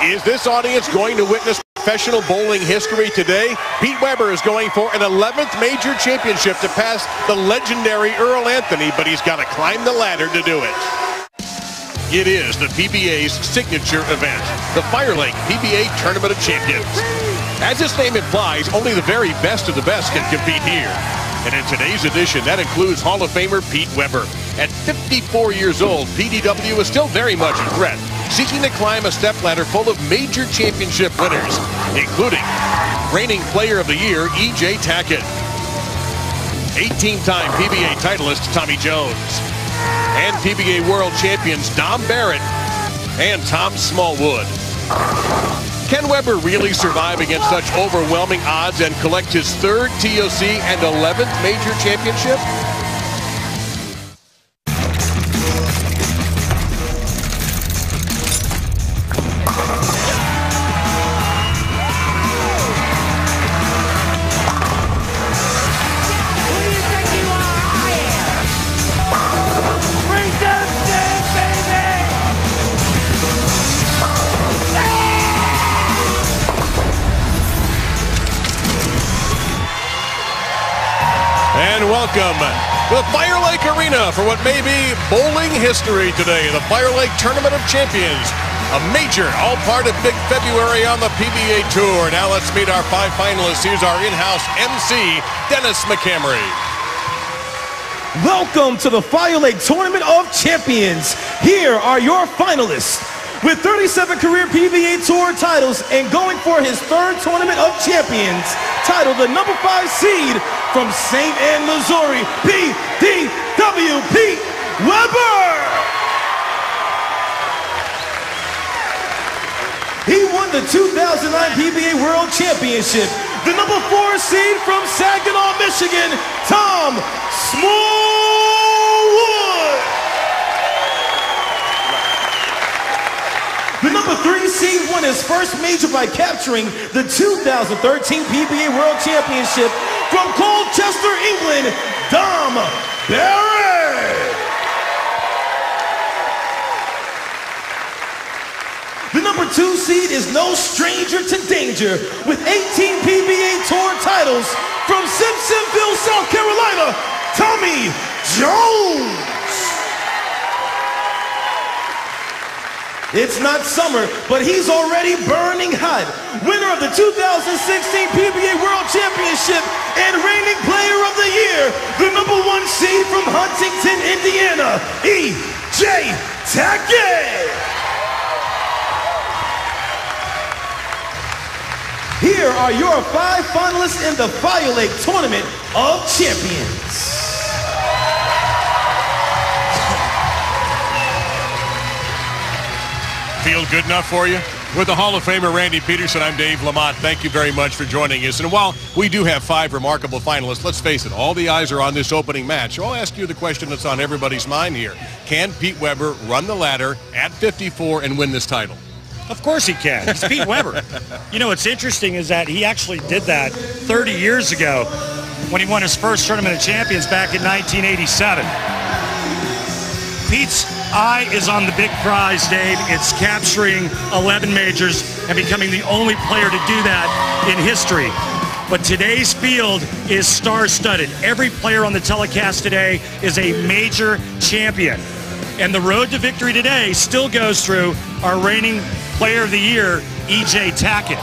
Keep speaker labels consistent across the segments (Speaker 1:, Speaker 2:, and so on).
Speaker 1: Is this audience going to witness professional bowling history today? Pete Weber is going for an 11th major championship to pass the legendary Earl Anthony, but he's got to climb the ladder to do it. It is the PBA's signature event, the FireLake PBA Tournament of Champions. As its name implies, only the very best of the best can compete here. And in today's edition, that includes Hall of Famer Pete Weber. At 54 years old, PDW is still very much in breath, seeking to climb a stepladder full of major championship winners, including reigning Player of the Year, EJ Tackett, 18-time PBA titleist Tommy Jones, and PBA World Champions Dom Barrett and Tom Smallwood. Can Weber really survive against such overwhelming odds and collect his 3rd TOC and 11th major championship? And welcome to the FireLake Arena for what may be bowling history today, the FireLake Tournament of Champions, a major, all part of Big February on the PBA Tour. Now let's meet our 5 finalists. Here's our in-house MC, Dennis McCamery.
Speaker 2: Welcome to the FireLake Tournament of Champions. Here are your finalists. With 37 career PBA Tour titles and going for his 3rd Tournament of Champions, titled the number 5 seed from St. Ann, Missouri, PDW Pete Weber. He won the 2009 PBA World Championship. The number 4 seed from Saginaw, Michigan, Tom Smallwood. The number 3 seed won his first major by capturing the 2013 PBA World Championship from Colchester, England, Dom Barrett. The number 2 seed is no stranger to danger with 18 PBA Tour titles from Simpsonville, South Carolina, Tommy Jones. It's not summer, but he's already burning hot. Winner of the 2016 PBA World Championship and reigning Player of the Year, the number 1 seed from Huntington, Indiana, EJ Tackett. Here are your 5 finalists in the FireLake Tournament of Champions.
Speaker 1: Feel good enough for you? With the Hall of Famer Randy Peterson, I'm Dave Lamont. Thank you very much for joining us. And while we do have 5 remarkable finalists, let's face it, all the eyes are on this opening match. So I'll ask you the question that's on everybody's mind here. Can Pete Weber run the ladder at 54 and win this title?
Speaker 3: Of course he can. He's Pete Weber. You know, what's interesting is that he actually did that 30 years ago when he won his first Tournament of Champions back in 1987. Pete's eye is on the big prize, Dave. It's capturing 11 majors and becoming the only player to do that in history. But today's field is star-studded. Every player on the telecast today is a major champion. And the road to victory today still goes through our reigning Player of the Year, EJ Tackett.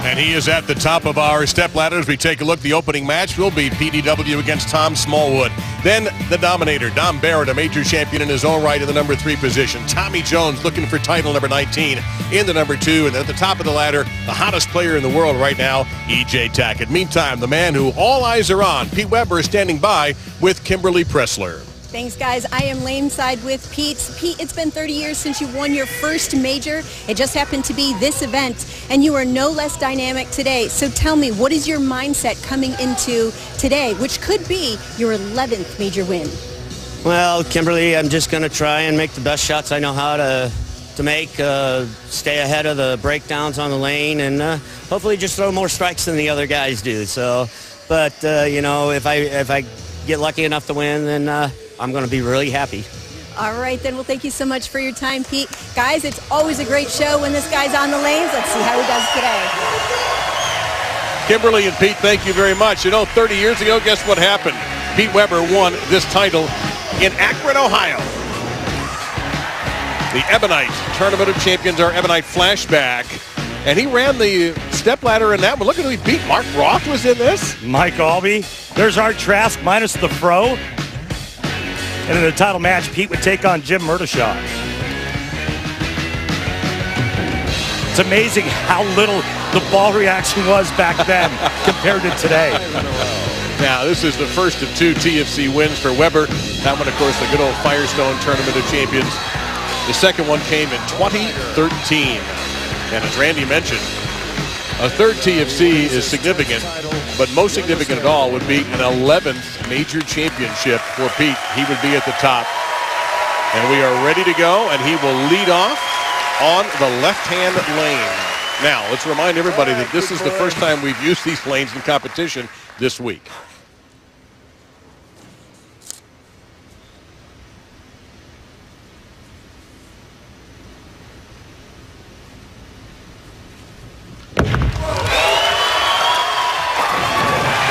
Speaker 1: And he is at the top of our stepladder as we take a look. The opening match will be PDW against Tom Smallwood. Then the dominator, Dom Barrett, a major champion in his own right in the number 3 position. Tommy Jones looking for title number 19 in the number 2. And at the top of the ladder, the hottest player in the world right now, EJ Tackett. Meantime, the man who all eyes are on, Pete Weber, is standing by with Kimberly Pressler.
Speaker 4: Thanks, guys. I am laneside with Pete. Pete, it's been 30 years since you won your first major. It just happened to be this event, and you are no less dynamic today. So tell me, what is your mindset coming into today, which could be your 11th major win?
Speaker 5: Well, Kimberly, I'm just going to try and make the best shots I know how to make, stay ahead of the breakdowns on the lane, and hopefully just throw more strikes than the other guys do. So, but you know, if I get lucky enough to win, then I'm going to be really happy.
Speaker 4: All right, then. Well, thank you so much for your time, Pete. Guys, it's always a great show when this guy's on the lanes. Let's see how he does today.
Speaker 1: Kimberly and Pete, thank you very much. You know, 30 years ago, guess what happened? Pete Weber won this title in Akron, Ohio. The Ebonite Tournament of Champions, our Ebonite flashback. And he ran the stepladder in that one. Look at who he beat. Mark Roth was in this.
Speaker 3: Mike Albee. There's Art Trask minus the fro. And in the title match, Pete would take on Jim Murdishaw. It's amazing how little the ball reaction was back then compared to today.
Speaker 1: Now, this is the first of 2 TFC wins for Weber. That one, of course, the good old Firestone Tournament of Champions. The second one came in 2013. And as Randy mentioned, a third TFC is significant, but most significant of all would be an 11th major championship for Pete. He would be at the top. And we are ready to go, and he will lead off on the left-hand lane. Now, let's remind everybody that this is the first time we've used these lanes in competition this week.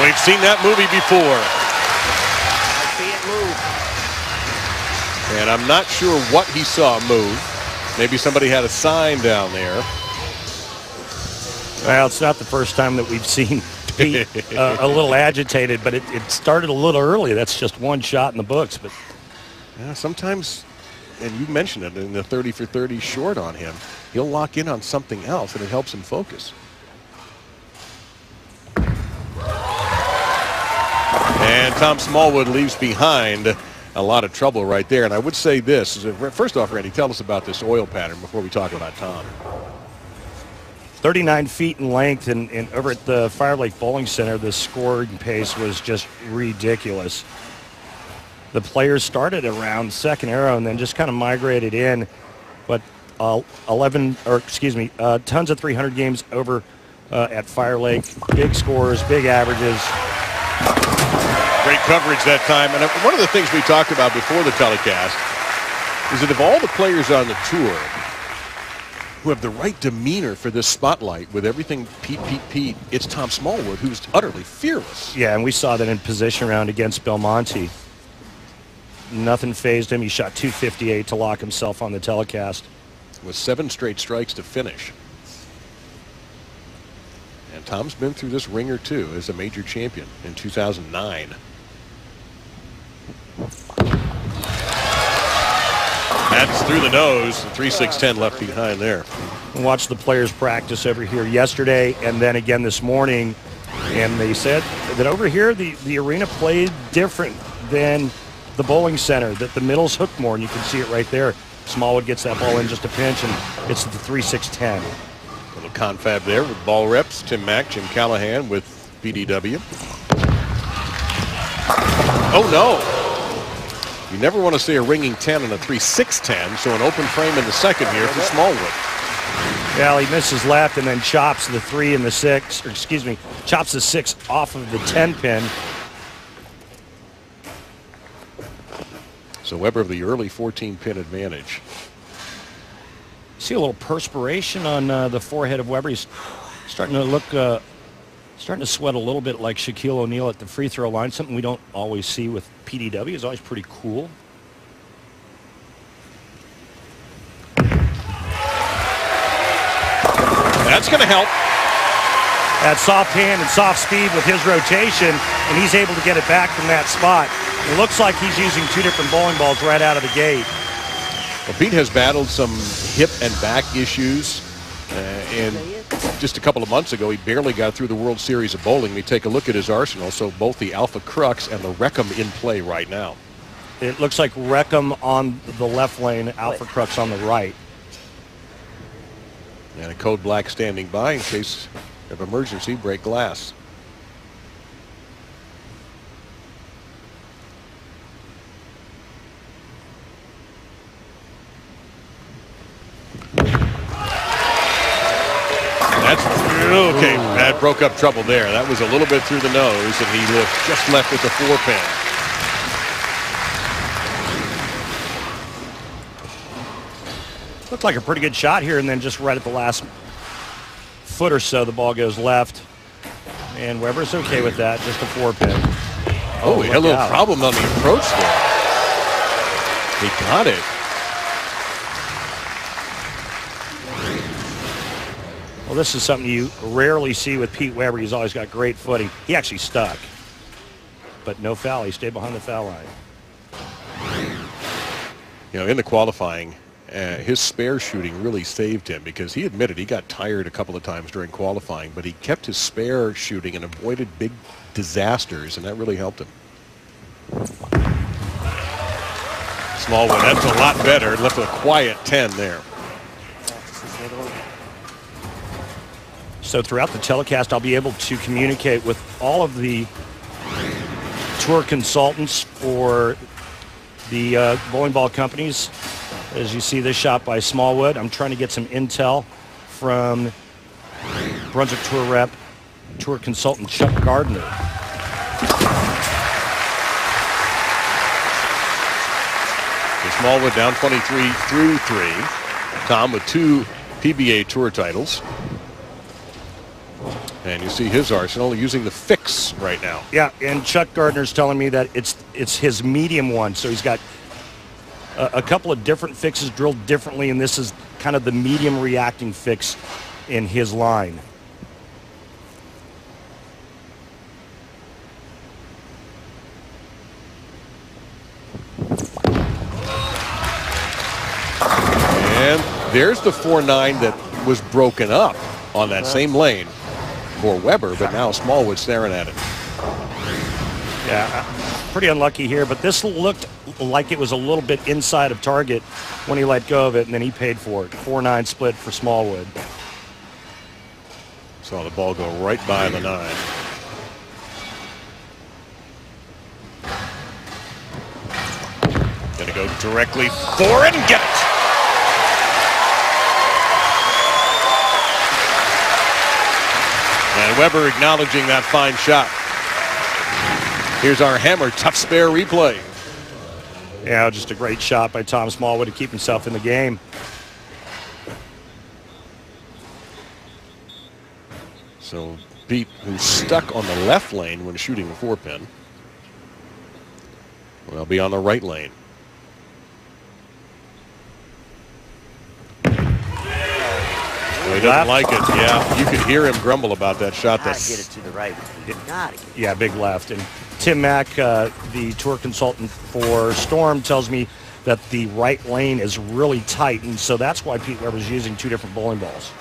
Speaker 1: We've seen that movie before.
Speaker 5: I see it move.
Speaker 1: And I'm not sure what he saw move. Maybe somebody had a sign down there.
Speaker 3: Well, it's not the first time that we've seen Pete a little agitated, but it started a little early. That's just one shot in the books. But
Speaker 1: yeah, sometimes, and you mentioned it in the 30 for 30 short on him, he'll lock in on something else, and it helps him focus. And Tom Smallwood leaves behind a lot of trouble right there. And I would say this. First off, Randy, tell us about this oil pattern before we talk about Tom.
Speaker 3: 39 feet in length, and over at the FireLake Bowling Center, the scoring pace was just ridiculous. The players started around second arrow and then just kind of migrated in. But tons of 300 games over at FireLake. Big scores, big averages.
Speaker 1: Great coverage that time. And one of the things we talked about before the telecast is that of all the players on the tour who have the right demeanor for this spotlight with everything Pete, it's Tom Smallwood, who's utterly fearless.
Speaker 3: Yeah, and we saw that in position round against Belmonte. Nothing fazed him. He shot 258 to lock himself on the telecast.
Speaker 1: With 7 straight strikes to finish. And Tom's been through this ringer too as a major champion in 2009. That's through the nose. 3-6-10 left behind there.
Speaker 3: Watched the players practice over here yesterday and then again this morning. And they said that over here the arena played different than the bowling center, that the middle's hooked more, and you can see it right there. Smallwood gets that ball in just a pinch, and it's the 3-6-10.
Speaker 1: Little confab there with ball reps. Tim Mack, Jim Callahan with BDW. Oh, no. You never want to see a ringing 10 and a 3-6-10, so an open frame in the second here for Smallwood.
Speaker 3: Well, he misses left and then chops the 3 and the 6, or excuse me, chops the 6 off of the 10 pin.
Speaker 1: So Weber of the early 14-pin advantage.
Speaker 3: See a little perspiration on the forehead of Weber. He's starting to look, starting to sweat a little bit like Shaquille O'Neal at the free throw line, something we don't always see with PDW. Is always pretty cool.
Speaker 1: That's going to help.
Speaker 3: That soft hand and soft speed with his rotation, and he's able to get it back from that spot. It looks like he's using 2 different bowling balls right out of the gate.
Speaker 1: Well, Pete has battled some hip and back issues, and just a couple of months ago, he barely got through the World Series of Bowling. We take a look at his arsenal. So both the Alpha Crux and the Reckham in play right now.
Speaker 3: It looks like Reckham on the left lane, Alpha Crux on the right.
Speaker 1: And a code black standing by in case of emergency, break glass. That's okay. That broke up trouble there. That was a little bit through the nose, and he just left with the 4-pin.
Speaker 3: Looked like a pretty good shot here, and then just right at the last foot or so, the ball goes left. And Weber's okay with that, just a 4-pin.
Speaker 1: Oh, he had a little problem on the approach there. He got it.
Speaker 3: Well, this is something you rarely see with Pete Weber. He's always got great footing. He actually stuck, but no foul. He stayed behind the foul line.
Speaker 1: You know, in the qualifying, his spare shooting really saved him because he admitted he got tired a couple of times during qualifying, but he kept his spare shooting and avoided big disasters, and that really helped him. Smallwood, that's a lot better. Left with a quiet 10 there.
Speaker 3: So throughout the telecast, I'll be able to communicate with all of the tour consultants for the bowling ball companies. As you see this shot by Smallwood, I'm trying to get some intel from Brunswick Tour rep, tour consultant Chuck Gardner.
Speaker 1: So Smallwood down 23 through 3. Tom with 2 PBA Tour titles. And you see his arsenal using the fix right now.
Speaker 3: Yeah, and Chuck Gardner's telling me that it's his medium one, so he's got a couple of different fixes drilled differently, and this is kind of the medium reacting fix in his line.
Speaker 1: And there's the 4-9 that was broken up on that same lane for Weber, but now Smallwood staring at it.
Speaker 3: Yeah, pretty unlucky here, but this looked like it was a little bit inside of target when he let go of it, and then he paid for it. 4-9 split for Smallwood.
Speaker 1: Saw the ball go right by the 9. Gonna go directly for it and get it. And Weber acknowledging that fine shot. Here's our hammer tough spare replay.
Speaker 3: Yeah, just a great shot by Tom Smallwood to keep himself in the game.
Speaker 1: So Pete, who's stuck on the left lane when shooting a 4-pin, will be on the right lane. Well, he doesn't like it. Yeah, you could hear him grumble about that shot.
Speaker 5: Gotta get it to the right.
Speaker 3: Yeah, big left. And Tim Mack, the tour consultant for Storm, tells me that the right lane is really tight, and so that's why Pete Weber's using 2 different bowling balls.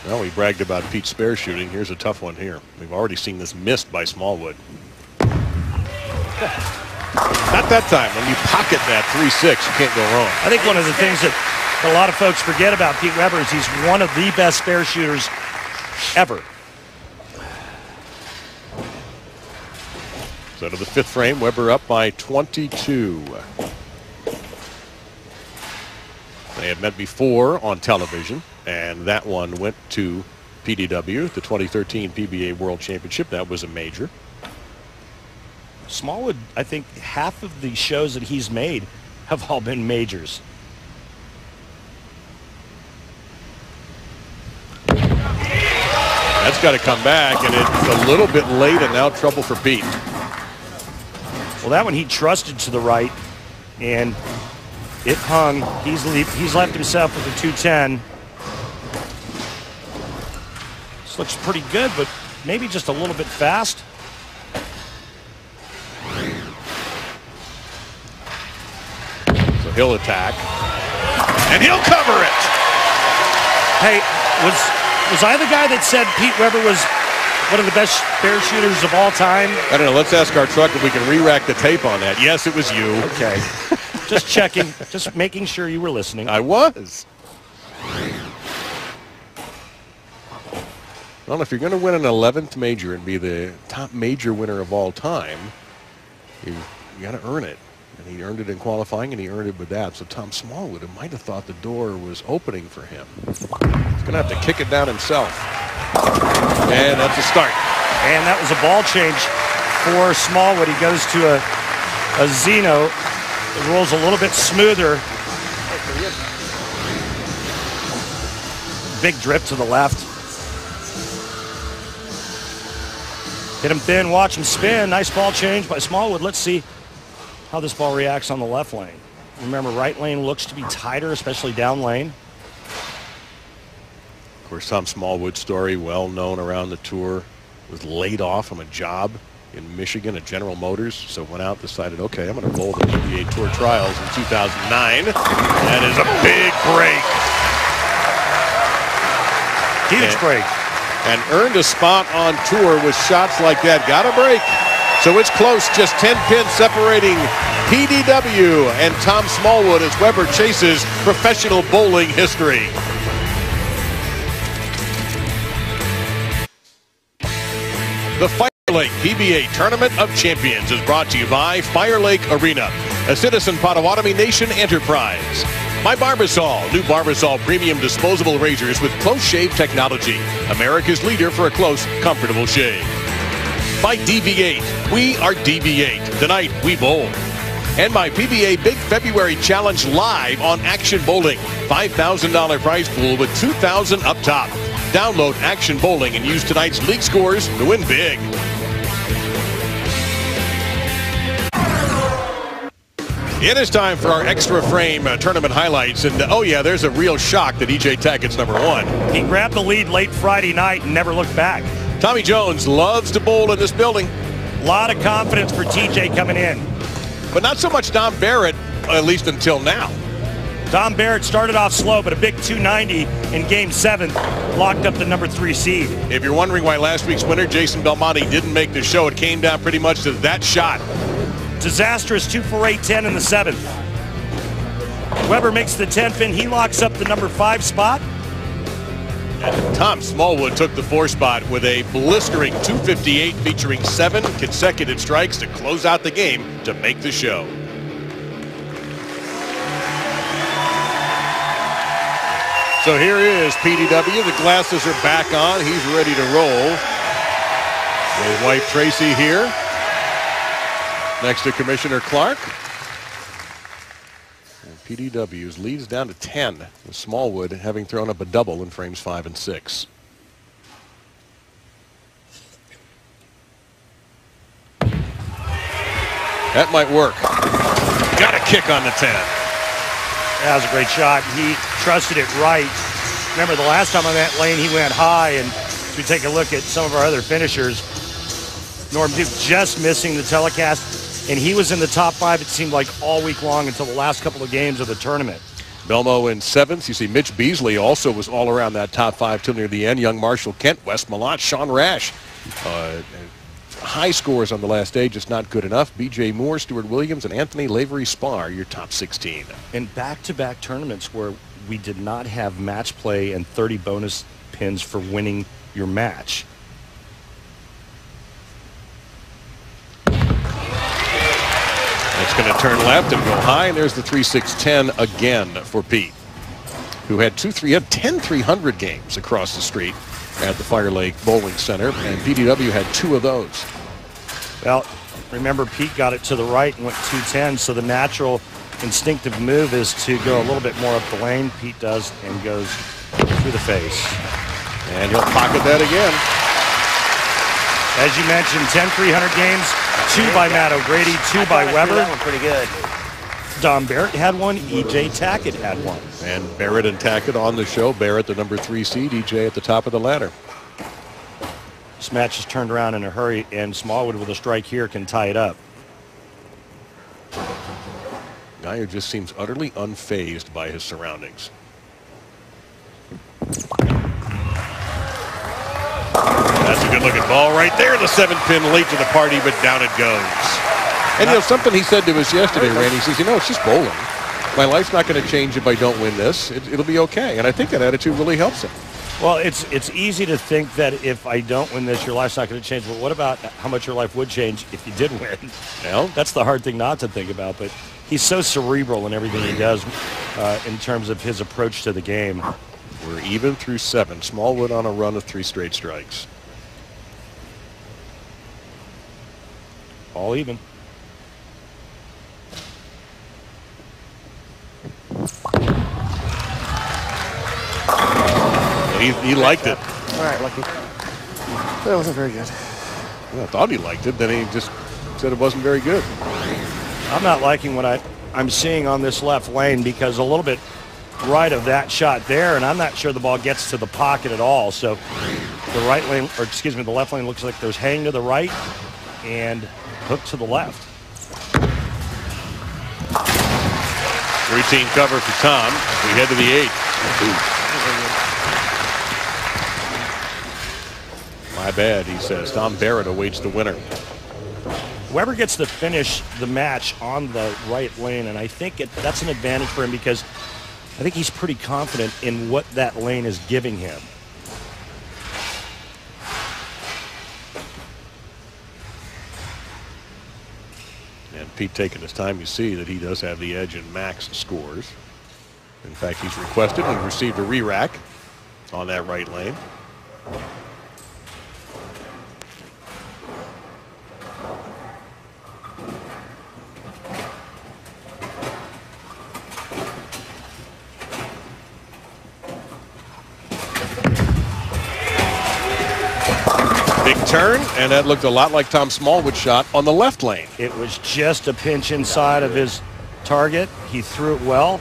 Speaker 1: Well, we bragged about Pete's spare shooting. Here's a tough one here. We've already seen this missed by Smallwood. Not that time. When you pocket that 3-6, you can't go wrong.
Speaker 3: I think one of the things that a lot of folks forget about Pete Weber is he's one of the best spare shooters ever.
Speaker 1: So to the 5th frame, Weber up by 22. They had met before on television, and that one went to PDW, the 2013 PBA World Championship. That was a major.
Speaker 3: Smallwood, I think half of the shows that he's made have all been majors.
Speaker 1: That's got to come back, and it's a little bit late, and now trouble for Pete.
Speaker 3: Well, that one he trusted to the right, and it hung. He's left himself with a 210. This looks pretty good, but maybe just a little bit fast.
Speaker 1: So he'll attack, and he'll cover it.
Speaker 3: Hey, was I the guy that said Pete Weber was one of the best spare shooters of all time?
Speaker 1: I don't know. Let's ask our truck if we can re-rack the tape on that. Yes, it was you.
Speaker 3: Okay. Just checking. Just making sure you were listening.
Speaker 1: I was. Well, if you're going to win an 11th major and be the top major winner of all time, you got to earn it. And he earned it in qualifying, and he earned it with that. So Tom Smallwood might have thought the door was opening for him. He's going to have to kick it down himself. And that's a start.
Speaker 3: And that was a ball change for Smallwood. He goes to a Zeno. It rolls a little bit smoother. big drift to the left. Hit him thin, watch him spin. Nice ball change by Smallwood. Let's see how this ball reacts on the left lane. Remember, right lane looks to be tighter, especially down lane.
Speaker 1: Of course, Tom Smallwood's story, well known around the tour, was laid off from a job in Michigan at General Motors, so went out, decided, okay, I'm going to bowl the PBA Tour Trials in 2009. That is a big break.
Speaker 3: Huge break.
Speaker 1: And earned a spot on tour with shots like that. Got a break. So it's close, just 10 pins separating PDW and Tom Smallwood as Weber chases professional bowling history. The FireLake PBA Tournament of Champions is brought to you by FireLake Arena, a Citizen Potawatomi Nation enterprise. By Barbasol, new Barbasol premium disposable razors with close shave technology. America's leader for a close, comfortable shave. By DV8, we are DV8. Tonight, we bowl. And by PBA Big February Challenge live on Action Bowling. $5,000 prize pool with $2,000 up top. Download Action Bowling and use tonight's league scores to win big. It is time for our extra frame tournament highlights. And oh yeah, there's a real shock that EJ Tackett's #1.
Speaker 3: He grabbed the lead late Friday night and never looked back.
Speaker 1: Tommy Jones loves to bowl in this building.
Speaker 3: A lot of confidence for TJ coming in.
Speaker 1: But not so much Dom Barrett, at least until now.
Speaker 3: Dom Barrett started off slow, but a big 290 in Game 7 locked up the #3 seed.
Speaker 1: If you're wondering why last week's winner, Jason Belmonte, didn't make the show, it came down pretty much to that shot.
Speaker 3: Disastrous 2 for 8-10 in the 7th. Weber makes the 10 pin. He locks up the #5 spot.
Speaker 1: And Tom Smallwood took the 4 spot with a blistering 258 featuring 7 consecutive strikes to close out the game to make the show. So here is PDW. The glasses are back on. He's ready to roll. They wipe Tracy here. Next to Commissioner Clark. And PDW's leads down to 10, with Smallwood having thrown up a double in frames 5 and 6. That might work. Got a kick on the 10.
Speaker 3: That was a great shot. He trusted it right. Remember, the last time on that lane, he went high, and if we take a look at some of our other finishers, Norm Duke just missing the telecast. And he was in the top 5, it seemed like, all week long until the last couple of games of the tournament.
Speaker 1: Belmo in 7th. You see Mitch Beasley also was all around that top 5 till near the end. Young Marshall Kent, Wes Malott, Sean Rash. High scores on the last day, just not good enough. B.J. Moore, Stuart Williams, and Anthony Lavery Spar, your top 16.
Speaker 3: In back-to-back tournaments where we did not have match play and 30 bonus pins for winning your match.
Speaker 1: It's going to turn left and go high, and there's the 3-6-10 again for Pete, who had 10 300 games across the street at the FireLake Bowling Center, and PDW had 2 of those.
Speaker 3: Well, remember, Pete got it to the right and went 210, so the natural instinctive move is to go a little bit more up the lane. Pete does and goes through the face.
Speaker 1: And he'll pocket that again.
Speaker 3: As you mentioned, 10 300 games, 2 by Matt O'Grady, 2 by Weber.
Speaker 5: That one pretty good.
Speaker 3: Dom Barrett had 1, EJ Tackett had 1.
Speaker 1: And Barrett and Tackett on the show. Barrett, the #3 seed, EJ at the top of the ladder.
Speaker 3: This match is turned around in a hurry, and Smallwood with a strike here can tie it up.
Speaker 1: Guy who just seems utterly unfazed by his surroundings. That's a good-looking ball right there. The 7-pin late to the party, but down it goes. And you know, something he said to us yesterday, Randy, he says, you know, it's just bowling. My life's not going to change if I don't win this. It'll be okay. And I think that attitude really helps him.
Speaker 3: Well, it's easy to think that if I don't win this, your life's not going to change. But what about how much your life would change if you did win?
Speaker 1: Well,
Speaker 3: that's the hard thing not to think about. But he's so cerebral in everything he does in terms of his approach to the game.
Speaker 1: We're even through 7. Smallwood on a run of 3 straight strikes.
Speaker 3: All even.
Speaker 1: He liked it.
Speaker 6: All right, Lucky. That wasn't very good.
Speaker 1: Well, I thought he liked it. Then he just said it wasn't very good.
Speaker 7: I'm not liking what I'm seeing on this left lane because a little bit right of that shot there, and I'm not sure the ball gets to the pocket at all. So the right lane, or excuse me, the left lane looks like there's hang to the right and hook to the left.
Speaker 1: Routine cover for Tom. We head to the 8th. My bad, he says. Tom Barrett awaits the winner.
Speaker 7: Weber gets to finish the match on the right lane, and I think that's an advantage for him because I think he's pretty confident in what that lane is giving him.
Speaker 1: And Pete taking his time, you see that he does have the edge in max scores. In fact, he's requested and received a re-rack on that right lane. Turn, and that looked a lot like Tom Smallwood's shot on the left lane.
Speaker 7: It was just a pinch inside of his target. He threw it well.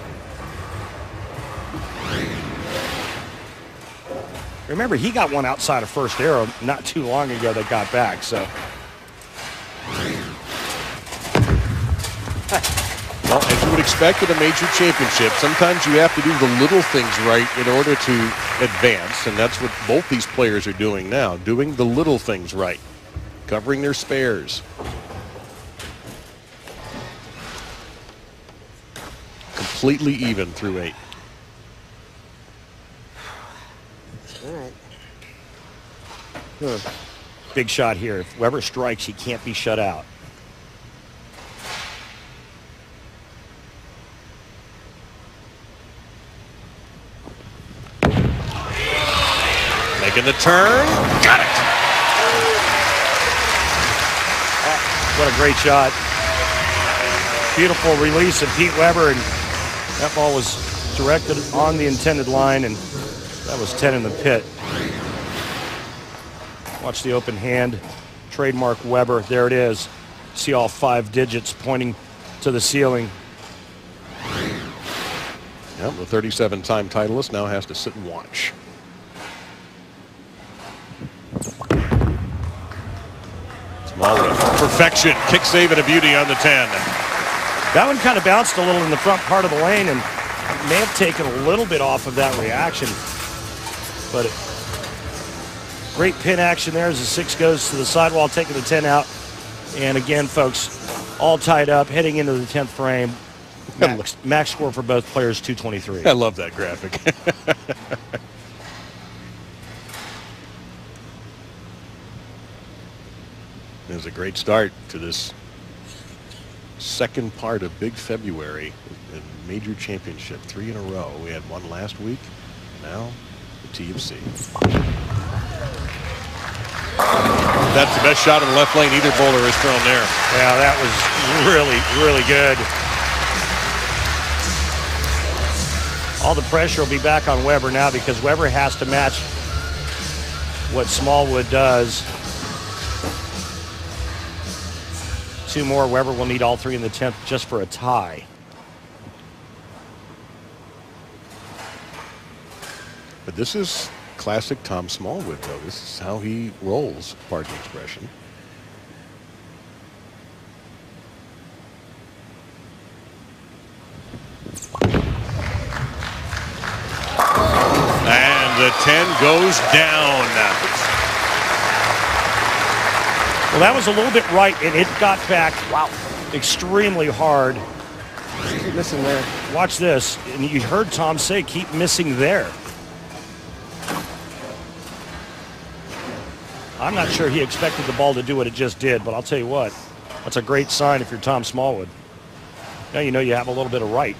Speaker 7: Remember, he got one outside of first arrow not too long ago that got back, so.
Speaker 1: Well, as you would expect at a major championship, sometimes you have to do the little things right in order to advance, and that's what both these players are doing now, doing the little things right, covering their spares. Completely even through 8.
Speaker 6: All right.
Speaker 7: Big shot here. If Weber strikes, he can't be shut out.
Speaker 1: Making the turn. Got it.
Speaker 7: What a great shot. Beautiful release of Pete Weber, and that ball was directed on the intended line, and that was 10 in the pit. Watch the open hand. Trademark Weber. There it is. See all 5 digits pointing to the ceiling.
Speaker 1: Yep, the 37-time titleist now has to sit and watch. Smallwood, perfection, kick save and a beauty on the 10.
Speaker 7: That one kind of bounced a little in the front part of the lane and may have taken a little bit off of that reaction. But great pin action there as the 6 goes to the sidewall, taking the 10 out. And again, folks, all tied up, heading into the 10th frame. Max score for both players, 223.
Speaker 1: I love that graphic. It was a great start to this second part of Big February in major championship. 3 in a row. We had one last week. Now the TFC. That's the best shot in the left lane either bowler has thrown there.
Speaker 7: Yeah, that was really, really good. All the pressure will be back on Weber now because Weber has to match what Smallwood does. 2 more. Weber will need all 3 in the 10th just for a tie.
Speaker 1: But this is classic Tom Smallwood, though. This is how he rolls, pardon the expression. And the 10 goes down.
Speaker 7: Well, that was a little bit right, and it got back, wow, extremely hard.
Speaker 6: Keep missing there.
Speaker 7: Watch this, and you heard Tom say, keep missing there. I'm not sure he expected the ball to do what it just did, but I'll tell you what, that's a great sign if you're Tom Smallwood. Now you know you have a little bit of right.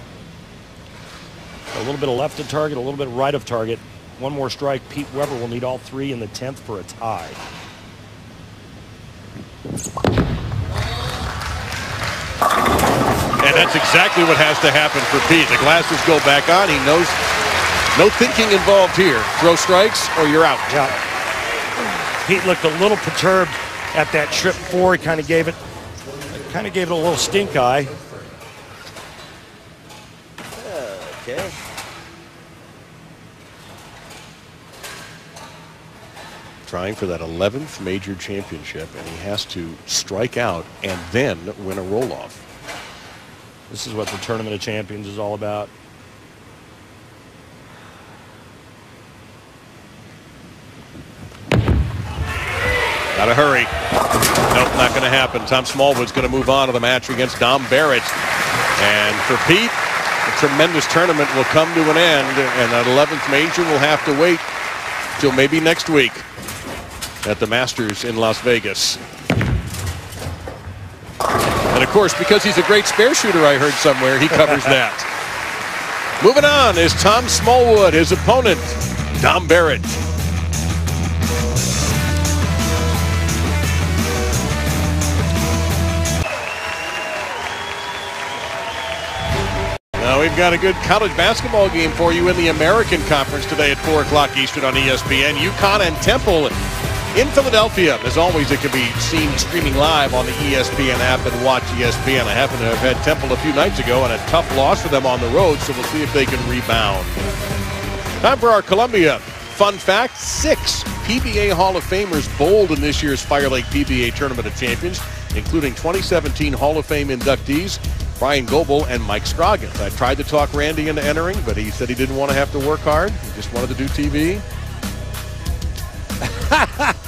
Speaker 7: A little bit of left of target, a little bit of right of target. One more strike, Pete Weber will need all 3 in the 10th for a tie.
Speaker 1: And that's exactly what has to happen for Pete. The glasses go back on. He knows No thinking involved here. Throw strikes or you're out.
Speaker 7: Yeah. Pete looked a little perturbed at that trip four. He kind of gave it a little stink eye.
Speaker 5: Okay.
Speaker 1: Trying for that 11th major championship, and he has to strike out and then win a roll-off.
Speaker 7: This is what the Tournament of Champions is all about.
Speaker 1: Gotta hurry. Nope, not gonna happen. Tom Smallwood's gonna move on to the match against Dom Barrett. And for Pete, a tremendous tournament will come to an end, and that 11th major will have to wait till maybe next week at the Masters in Las Vegas. And of course, because he's a great spare shooter, I heard somewhere, he covers that. Moving on is Tom Smallwood, his opponent, Dom Barrett. Now we've got a good college basketball game for you in the American Conference today at 4 o'clock Eastern on ESPN. UConn and Temple in Philadelphia. As always, it can be seen streaming live on the ESPN app and watch ESPN. I happen to have had Temple a few nights ago and a tough loss for them on the road, so we'll see if they can rebound. Time for our Columbia fun fact. 6 PBA Hall of Famers bowled in this year's FireLake PBA Tournament of Champions, including 2017 Hall of Fame inductees Brian Goebel and Mike Scroggins. I tried to talk Randy into entering, but he said he didn't want to have to work hard. He just wanted to do TV.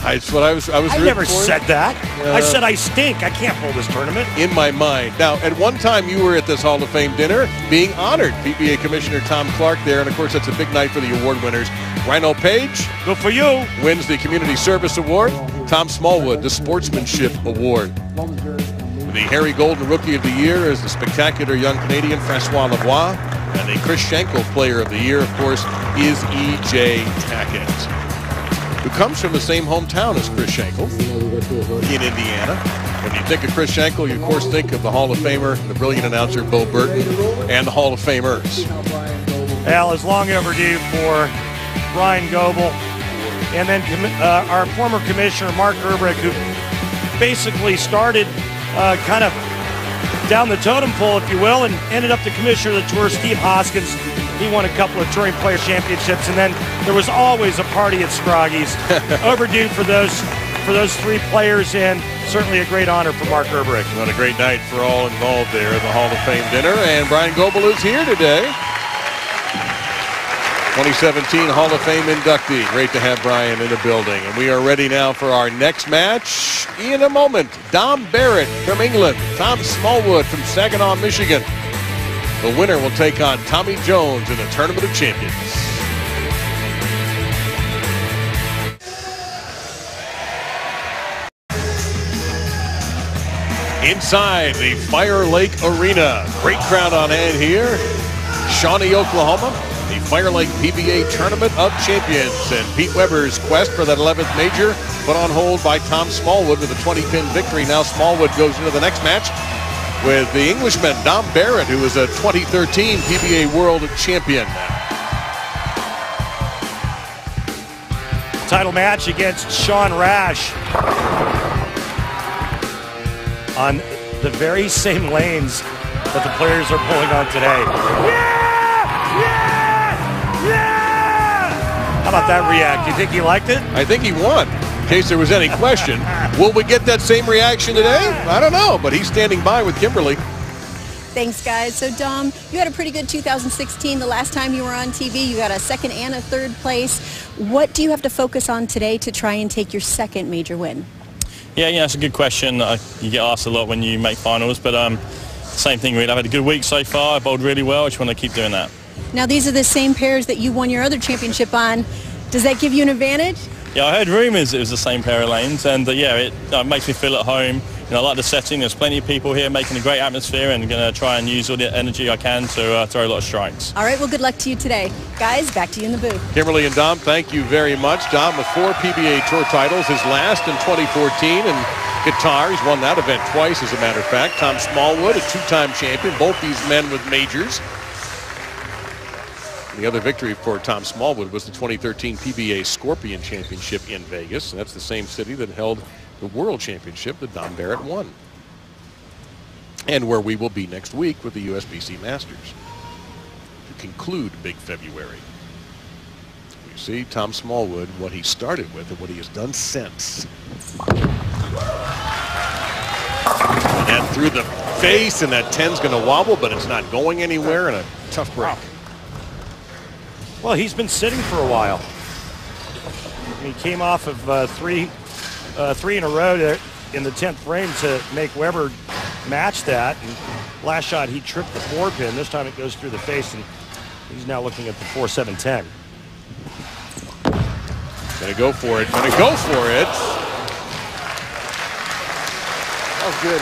Speaker 1: That's what I was
Speaker 7: I never said that. I said I stink. I can't hold this tournament.
Speaker 1: In my mind. Now, at one time you were at this Hall of Fame dinner being honored. PBA Commissioner Tom Clark there, and of course that's a big night for the award winners. Rhino Page.
Speaker 7: Good for you.
Speaker 1: Wins the Community Service Award. Tom Smallwood, the Sportsmanship Award. The Harry Golden Rookie of the Year is the spectacular young Canadian Francois Lavoie. And the Chris Schenkel Player of the Year, of course, is EJ Tackett, who comes from the same hometown as Chris Schenkel in Indiana. When you think of Chris Schenkel, you of course think of the Hall of Famer, the brilliant announcer Bo Burton, and the Hall of Famers.
Speaker 7: Al is long overdue for Brian Goebel. And then our former commissioner, Mark Urbrick, who basically started kind of down the totem pole, if you will, and ended up the commissioner of the tour, Steve Hoskins. He won a couple of Touring Player Championships, and then there was always a party at Scroggy's. Overdue for those 3 players, and certainly a great honor for Mark Urbrick.
Speaker 1: What a great night for all involved there at the Hall of Fame dinner, and Brian Goebel is here today. 2017 Hall of Fame inductee. Great to have Brian in the building. And we are ready now for our next match in a moment. Dom Barrett from England, Tom Smallwood from Saginaw, Michigan. The winner will take on Tommy Jones in the Tournament of Champions. Inside the FireLake Arena. Great crowd on hand here. Shawnee, Oklahoma. The FireLake PBA Tournament of Champions, and Pete Weber's quest for that 11th major put on hold by Tom Smallwood with a 20-pin victory. Now Smallwood goes into the next match with the Englishman Dom Barrett, who is a 2013 PBA World Champion.
Speaker 7: Title match against Sean Rash on the very same lanes that the players are pulling on today. Yeah! Yeah! Yeah! How about that react? Do you think he liked it?
Speaker 1: I think he won, in case there was any question. Will we get that same reaction today? I don't know, but he's standing by with Kimberly.
Speaker 4: Thanks, guys. So, Dom, you had a pretty good 2016. The last time you were on TV, you got a 2nd and a 3rd place. What do you have to focus on today to try and take your 2nd major win?
Speaker 8: Yeah, that's a good question. You get asked a lot when you make finals, but same thing really. I've had a good week so far. I bowled really well. I just want to keep doing that.
Speaker 4: Now, these are the same pairs that you won your other championship on. Does that give you an advantage?
Speaker 8: Yeah, I heard rumours it was the same pair of lanes, and yeah, it makes me feel at home. You know, I like the setting. There's plenty of people here making a great atmosphere, and I'm going to try and use all the energy I can to throw a lot of strikes.
Speaker 4: All right, well, good luck to you today. Guys, back to you in the booth.
Speaker 1: Kimberly and Dom, thank you very much. Dom with 4 PBA Tour titles, his last in 2014, and guitar. He's won that event twice, as a matter of fact. Tom Smallwood, a 2-time champion, both these men with majors. The other victory for Tom Smallwood was the 2013 PBA Scorpion Championship in Vegas. And that's the same city that held the World Championship that Don Barrett won. And where we will be next week with the USBC Masters to conclude Big February. You see Tom Smallwood, what he started with and what he has done since. And through the face, and that 10's going to wobble, but it's not going anywhere, and a tough break.
Speaker 7: Well, he's been sitting for a while. He came off of three in a row there in the 10th frame to make Weber match that. And last shot, he tripped the 4-pin. This time it goes through the face, and he's now looking at the 4-7-10.
Speaker 1: Gonna go for it. Gonna go for it. Oh, good.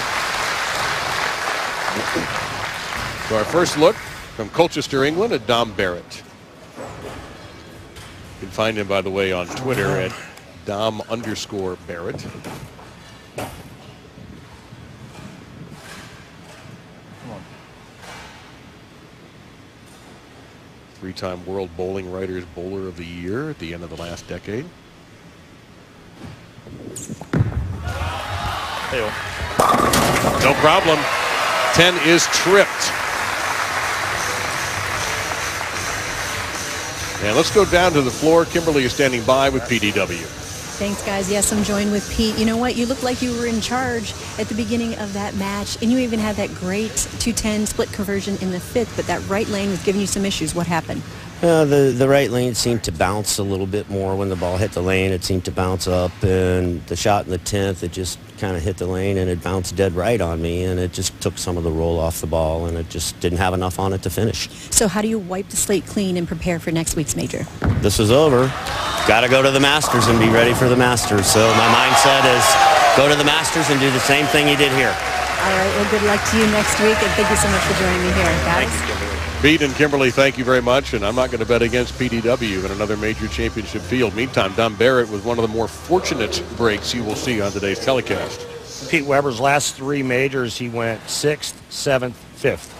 Speaker 1: So our first look from Colchester, England, at Dom Barrett. You can find him, by the way, on Twitter at Dom_Barrett. Three-time World Bowling Writers Bowler of the Year at the end of the last decade. No problem. 10 is tripped. And let's go down to the floor. Kimberly is standing by with PDW.
Speaker 4: Thanks, guys. Yes, I'm joined with Pete. You know what? You looked like you were in charge at the beginning of that match, and you even had that great 210 split conversion in the 5th, but that right lane was giving you some issues. What happened?
Speaker 5: The right lane seemed to bounce a little bit more when the ball hit the lane. It seemed to bounce up, and the shot in the 10th, it just kind of hit the lane, and it bounced dead right on me, and it just took some of the roll off the ball, and it just didn't have enough on it to finish.
Speaker 4: So how do you wipe the slate clean and prepare for next week's major?
Speaker 5: This is over. Got to go to the Masters and be ready for the Masters. So my mindset is go to the Masters and do the same thing you did here.
Speaker 4: All right, well, good luck to you next week, and thank you so much for joining me here, guys.
Speaker 1: Pete and Kimberly, thank you very much, and I'm not going to bet against PDW in another major championship field. Meantime, Don Barrett with one of the more fortunate breaks you will see on today's telecast.
Speaker 7: Pete Weber's last 3 majors, he went 6th, 7th, 5th.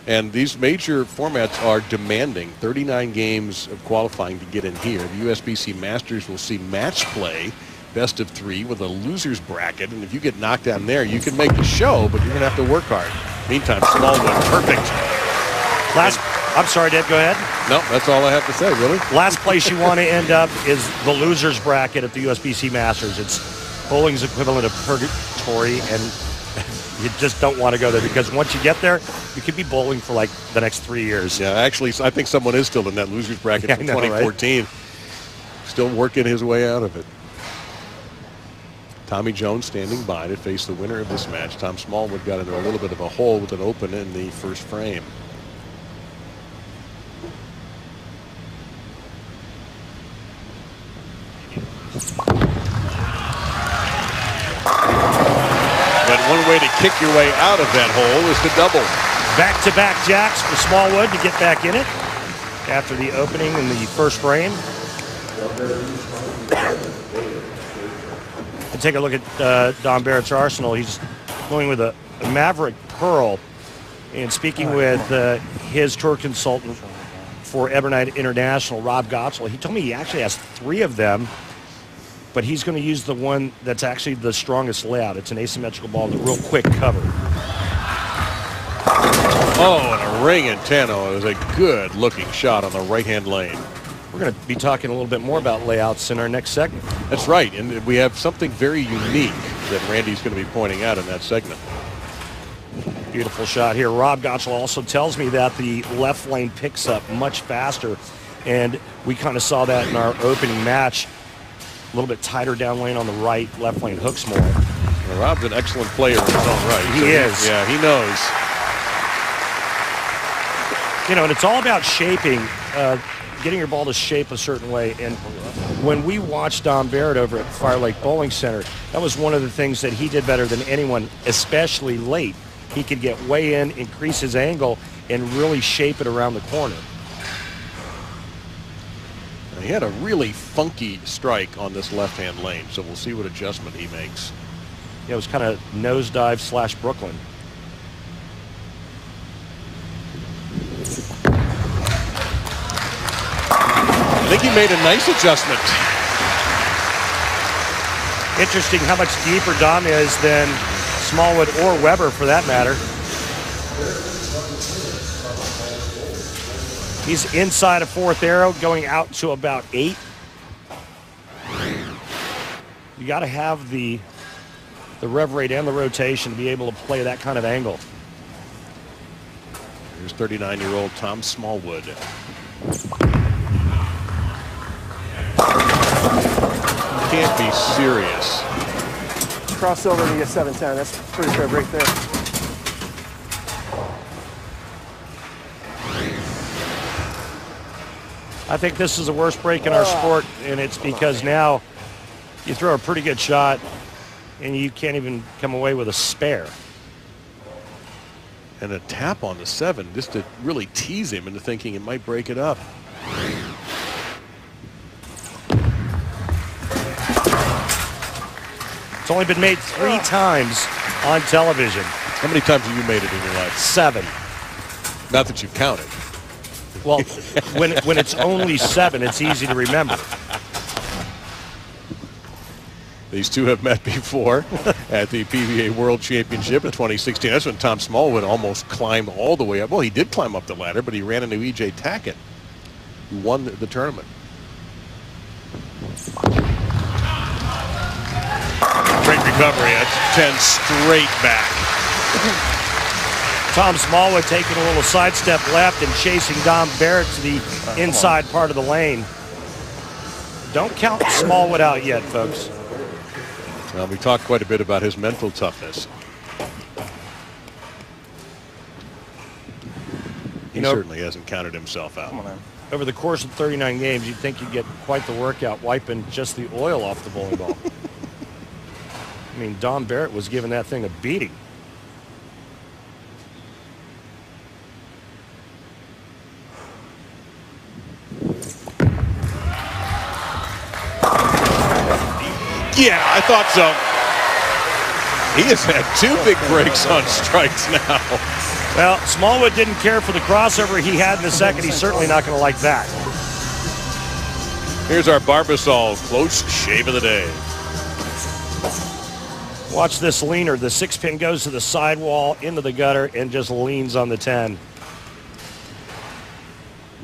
Speaker 1: And these major formats are demanding 39 games of qualifying to get in here. The USBC Masters will see match play, best of 3 with a loser's bracket. And if you get knocked down there, you can make the show, but you're going to have to work hard. Meantime, Smallwood, perfect.
Speaker 7: I'm sorry, Dad, go ahead.
Speaker 1: No, that's all I have to say, really.
Speaker 7: Last place you want to end up is the loser's bracket at the USBC Masters. It's bowling's equivalent of purgatory, and you just don't want to go there because once you get there, you could be bowling for like the next 3 years.
Speaker 1: Yeah, actually, I think someone is still in that loser's bracket from 2014. Right? Still working his way out of it. Tommy Jones standing by to face the winner of this match. Tom Smallwood got into a little bit of a hole with an open in the first frame. But one way to kick your way out of that hole is to double.
Speaker 7: Back-to-back jacks for Smallwood to get back in it after the opening in the first frame. And take a look at Don Barrett's arsenal. He's going with a Maverick Pearl. And speaking with his tour consultant for Ebernite International, Rob Gotzel, he told me he actually has 3 of them, but he's going to use the one that's actually the strongest layout. It's an asymmetrical ball with a real quick cover.
Speaker 1: Oh, and a ring in 10. Oh, it was a good-looking shot on the right-hand lane.
Speaker 7: We're going to be talking a little bit more about layouts in our next segment.
Speaker 1: That's right, and we have something very unique that Randy's going to be pointing out in that segment.
Speaker 7: Beautiful shot here. Rob Gotzel also tells me that the left lane picks up much faster, and we kind of saw that in our opening match. A little bit tighter down lane on the right, left lane hooks more.
Speaker 1: Well, Rob's an excellent player in his own right.
Speaker 7: He is.
Speaker 1: Yeah, he knows.
Speaker 7: You know, and it's all about shaping, getting your ball to shape a certain way. And when we watched Don Barrett over at FireLake Bowling Center, that was one of the things that he did better than anyone, especially late. He could get way in, increase his angle, and really shape it around the corner.
Speaker 1: He had a really funky strike on this left-hand lane, so we'll see what adjustment he makes.
Speaker 7: Yeah, it was kind of nosedive / Brooklyn.
Speaker 1: I think he made a nice adjustment.
Speaker 7: Interesting how much deeper Dom is than Smallwood or Weber, for that matter. He's inside a fourth arrow, going out to about 8. You got to have the rev rate and the rotation to be able to play that kind of angle.
Speaker 1: Here's 39-year-old Tom Smallwood. You can't be serious.
Speaker 6: Crossover to get 7-10. That's a pretty fair break there.
Speaker 7: I think this is the worst break in our sport, and it's because now you throw a pretty good shot and you can't even come away with a spare.
Speaker 1: And a tap on the 7 just to really tease him into thinking it might break it up.
Speaker 7: It's only been made 3 times on television.
Speaker 1: How many times have you made it in your life?
Speaker 7: 7.
Speaker 1: Not that you've counted.
Speaker 7: Well, when it's only 7, it's easy to remember.
Speaker 1: These two have met before at the PBA World Championship in 2016. That's when Tom Smallwood almost climbed all the way up. Well, he did climb up the ladder, but he ran into EJ Tackett, who won the tournament. Great recovery. That's 10 straight back.
Speaker 7: Tom Smallwood taking a little sidestep left and chasing Dom Barrett to the inside part of the lane. Don't count Smallwood out yet, folks.
Speaker 1: Well, we talked quite a bit about his mental toughness. He certainly hasn't counted himself out.
Speaker 7: Over the course of 39 games, you'd think you'd get quite the workout wiping just the oil off the bowling ball. I mean, Dom Barrett was giving that thing a beating.
Speaker 1: Yeah, I thought so. He has had 2 big breaks on strikes now.
Speaker 7: Well, Smallwood didn't care for the crossover he had in the second. He's certainly not going to like that.
Speaker 1: Here's our Barbasol close shave of the day.
Speaker 7: Watch this leaner. The 6-pin goes to the sidewall, into the gutter, and just leans on the 10.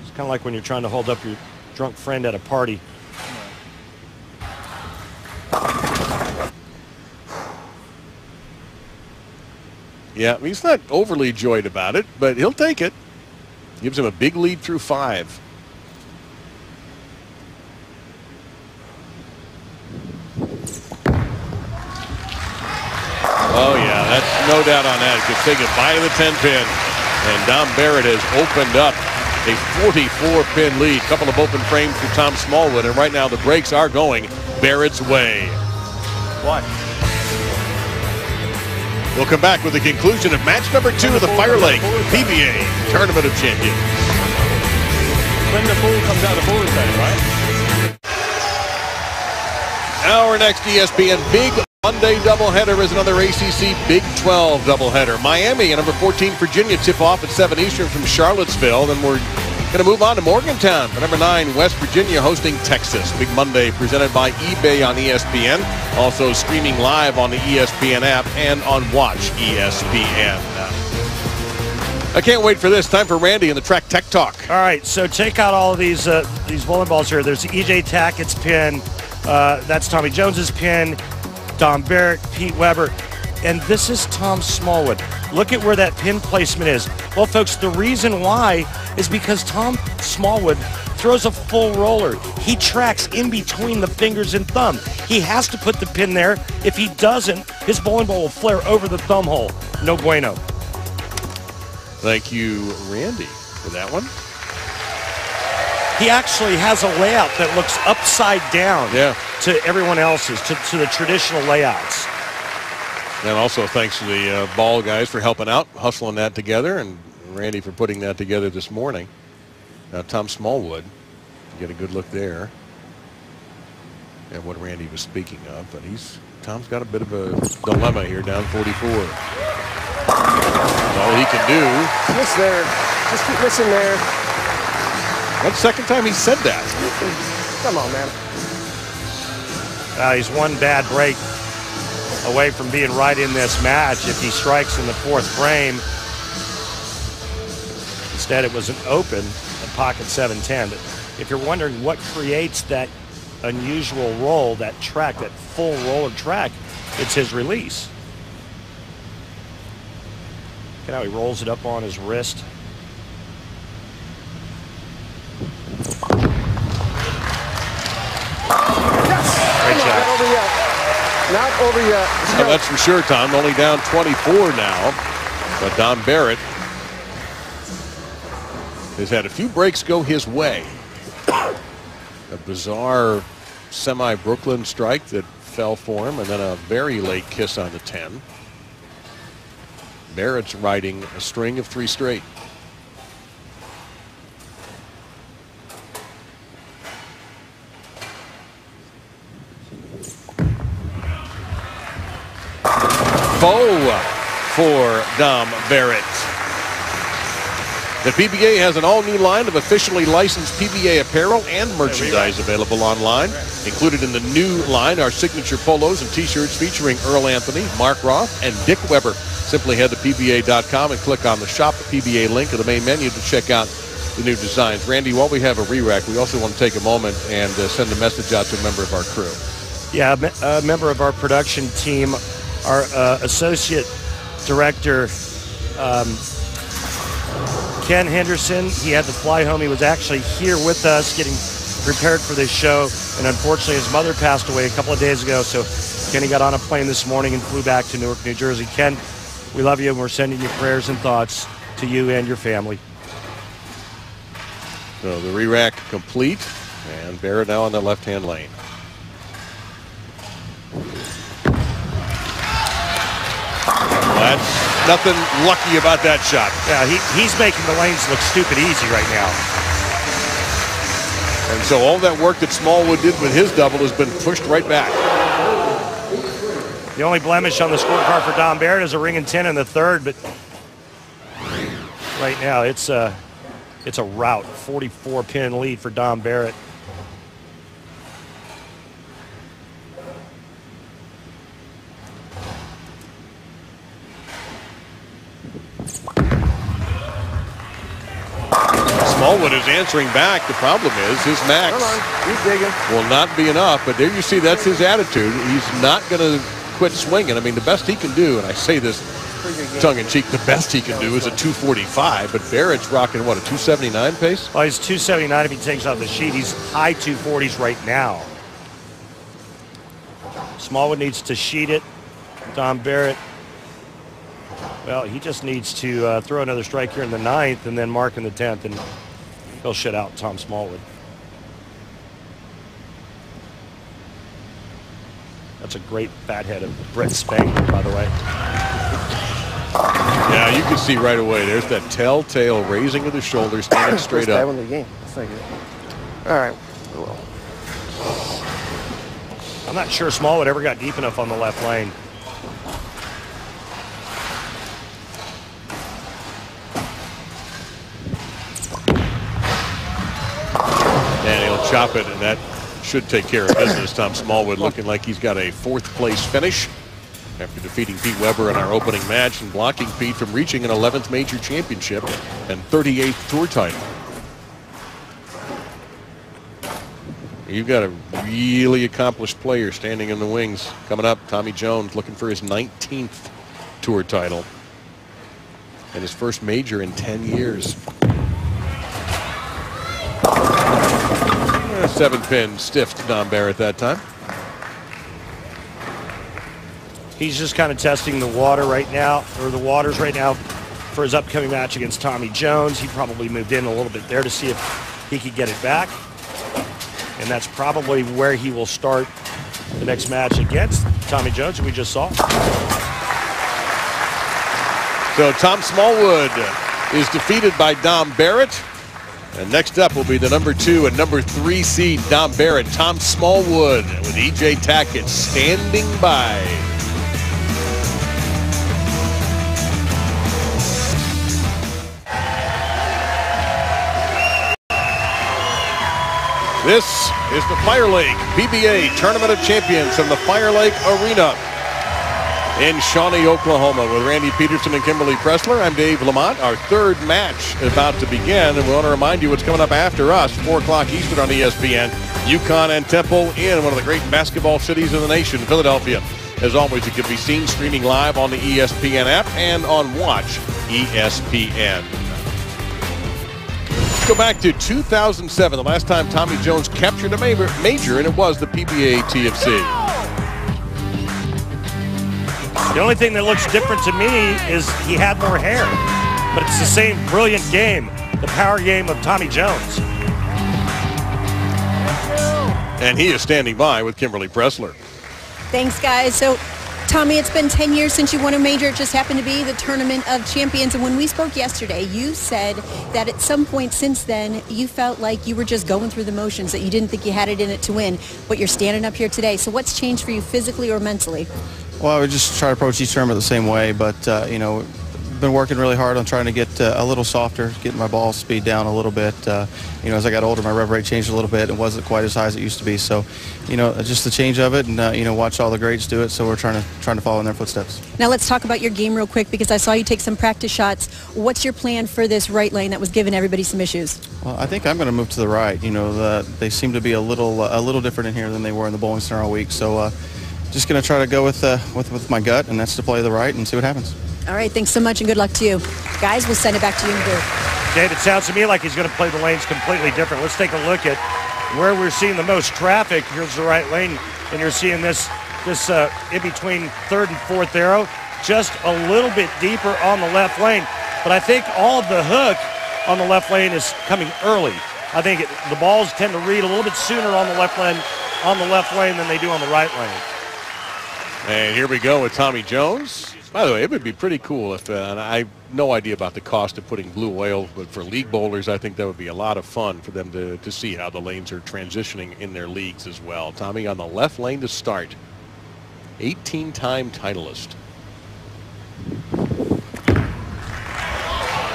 Speaker 7: It's kind of like when you're trying to hold up your drunk friend at a party.
Speaker 1: Yeah, he's not overly joyed about it, but he'll take it. Gives him a big lead through 5. Oh, yeah, that's no doubt on that. He could take it by the 10-pin. And Dom Barrett has opened up a 44-pin lead. Couple of open frames for Tom Smallwood, and right now the breaks are going Barrett's way.
Speaker 6: What?
Speaker 1: We'll come back with the conclusion of match number 2 of the FireLake PBA Tournament of Champions.
Speaker 8: When the ball comes out of the ball zone, right?
Speaker 1: Our next ESPN Big Monday doubleheader is another ACC Big 12 doubleheader. Miami and number 14 Virginia tip off at 7 Eastern from Charlottesville. Then we're going to move on to Morgantown for number 9 West Virginia hosting Texas. Big Monday presented by eBay on ESPN. Also streaming live on the ESPN app and on Watch ESPN. I can't wait for this. Time for Randy and the Track Tech Talk.
Speaker 7: All right, so take out all of these bowling balls here. There's EJ Tackett's pin. That's Tommy Jones's pin. Dom Barrett, Pete Weber. And this is Tom Smallwood. Look at where that pin placement is. Well, folks, the reason why is because Tom Smallwood throws a full roller. He tracks in between the fingers and thumb. He has to put the pin there. If he doesn't, his bowling ball will flare over the thumb hole. No bueno.
Speaker 1: Thank you, Randy, for that one.
Speaker 7: He actually has a layout that looks upside down to everyone else's, to the traditional layouts.
Speaker 1: And also thanks to the ball guys for helping out, hustling that together, and Randy for putting that together this morning. Tom Smallwood, you get a good look there at what Randy was speaking of, but Tom's got a bit of a dilemma here, down 44. All he can do.
Speaker 6: Miss there. Just keep missing there.
Speaker 1: That's the second time he said that.
Speaker 6: Come on, man.
Speaker 7: He's one bad break away from being right in this match if he strikes in the fourth frame. Instead, it was an open at pocket 710. But if you're wondering what creates that unusual roll, that track, that full roller track, it's his release. Look at how he rolls it up on his wrist. Great job.
Speaker 6: Not over yet. Not over yet.
Speaker 1: Well, that's for sure, Tom. Only down 24 now. But Dom Barrett has had a few breaks go his way. A bizarre semi-Brooklyn strike that fell for him, and then a very late kiss on the 10. Barrett's riding a string of 3 straight. Foe for Dom Barrett. The PBA has an all-new line of officially licensed PBA apparel and merchandise available online. Included in the new line are signature polos and t-shirts featuring Earl Anthony, Mark Roth, and Dick Weber. Simply head to PBA.com and click on the Shop PBA link in the main menu to check out the new designs. Randy, while we have a re-rack, we also want to take a moment and send a message out to a member of our crew.
Speaker 7: Yeah, a member of our production team, our associate director, Ken Henderson. He had to fly home. He was actually here with us getting prepared for this show, and unfortunately his mother passed away a couple of days ago, so Kenny got on a plane this morning and flew back to Newark, New Jersey. Ken, we love you, and we're sending you prayers and thoughts to you and your family.
Speaker 1: So the re-rack complete, and Barrett now on the left-hand lane. That's nothing lucky about that shot.
Speaker 7: Yeah, he's making the lanes look stupid easy right now.
Speaker 1: And so all that work that Smallwood did with his double has been pushed right back.
Speaker 7: The only blemish on the scorecard for Dom Barrett is a ring and 10 in the third, but right now it's a rout. 44-pin lead for Dom Barrett.
Speaker 1: Smallwood is answering back. The problem is his max will not be enough. But there you see, that's his attitude. He's not going to quit swinging. I mean, the best he can do, and I say this tongue-in-cheek, the best he can do is a 245. But Barrett's rocking, what, a 279 pace?
Speaker 7: Well, he's 279 if he takes off the sheet. He's high 240s right now. Smallwood needs to sheet it. Dom Barrett, well, he just needs to throw another strike here in the 9th and then mark in the 10th, and he'll shut out Tom Smallwood. That's a great fat head of Brett Spangler, by the way.
Speaker 1: Yeah, you can see right away. There's that telltale raising of the shoulders, standing straight up.
Speaker 6: Of the game. Thank you. All right. Well.
Speaker 7: I'm not sure Smallwood ever got deep enough on the left lane.
Speaker 1: And he'll chop it, and that should take care of business. Tom Smallwood looking like he's got a 4th place finish after defeating Pete Weber in our opening match and blocking Pete from reaching an 11th major championship and 38th tour title. You've got a really accomplished player standing in the wings. Coming up, Tommy Jones looking for his 19th tour title and his first major in 10 years. 7-pin stiff to Dom Barrett that time.
Speaker 7: He's just kind of testing the water right now, or the waters right now, for his upcoming match against Tommy Jones. He probably moved in a little bit there to see if he could get it back. And that's probably where he will start the next match against Tommy Jones, who we just saw.
Speaker 1: So Tom Smallwood is defeated by Dom Barrett. And next up will be the number 2 and number 3 seed, Dom Barrett. Tom Smallwood with EJ Tackett standing by. This is the FireLake PBA Tournament of Champions from the FireLake Arena in Shawnee, Oklahoma, with Randy Peterson and Kimberly Pressler. I'm Dave Lamont. Our third match about to begin, and we want to remind you what's coming up after us, 4 o'clock Eastern on ESPN. UConn and Temple in one of the great basketball cities in the nation, Philadelphia. As always, it can be seen streaming live on the ESPN app and on Watch ESPN. Let's go back to 2007, the last time Tommy Jones captured a major, and it was the PBA TFC.
Speaker 7: The only thing that looks different to me is he had more hair, but it's the same brilliant game, the power game of Tommy Jones.
Speaker 1: And he is standing by with Kimberly Pressler.
Speaker 4: Thanks, guys. So, Tommy, it's been 10 years since you won a major. It just happened to be the Tournament of Champions. And when we spoke yesterday, you said that at some point since then, you felt like you were just going through the motions, that you didn't think you had it in it to win. But you're standing up here today. So what's changed for you physically or mentally?
Speaker 9: Well, I would just try to approach each tournament the same way. But, you know, been working really hard on trying to get a little softer, getting my ball speed down a little bit. You know, as I got older, my rev rate changed a little bit. It wasn't quite as high as it used to be. So, you know, just the change of it, and you know, watch all the greats do it. So we're trying to follow in their footsteps.
Speaker 4: Now let's talk about your game real quick, because I saw you take some practice shots. What's your plan for this right lane that was giving everybody some issues?
Speaker 9: Well, I think I'm going to move to the right. You know, they seem to be a little different in here than they were in the bowling center all week. So, just going to try to go with my gut, and that's to play the right and see what happens.
Speaker 4: All right, thanks so much, and good luck to you. Guys, we'll send it back to you in the booth.
Speaker 7: Dave, it sounds to me like he's going to play the lanes completely different. Let's take a look at where we're seeing the most traffic. Here's the right lane, and you're seeing this in between third and fourth arrow, just a little bit deeper on the left lane. But I think all of the hook on the left lane is coming early. I think the balls tend to read a little bit sooner on the left lane than they do on the right lane.
Speaker 1: And here we go with Tommy Jones. By the way, it would be pretty cool if, and I have no idea about the cost of putting blue oil, but for league bowlers, I think that would be a lot of fun for them to see how the lanes are transitioning in their leagues as well. Tommy on the left lane to start. 18-time titleist.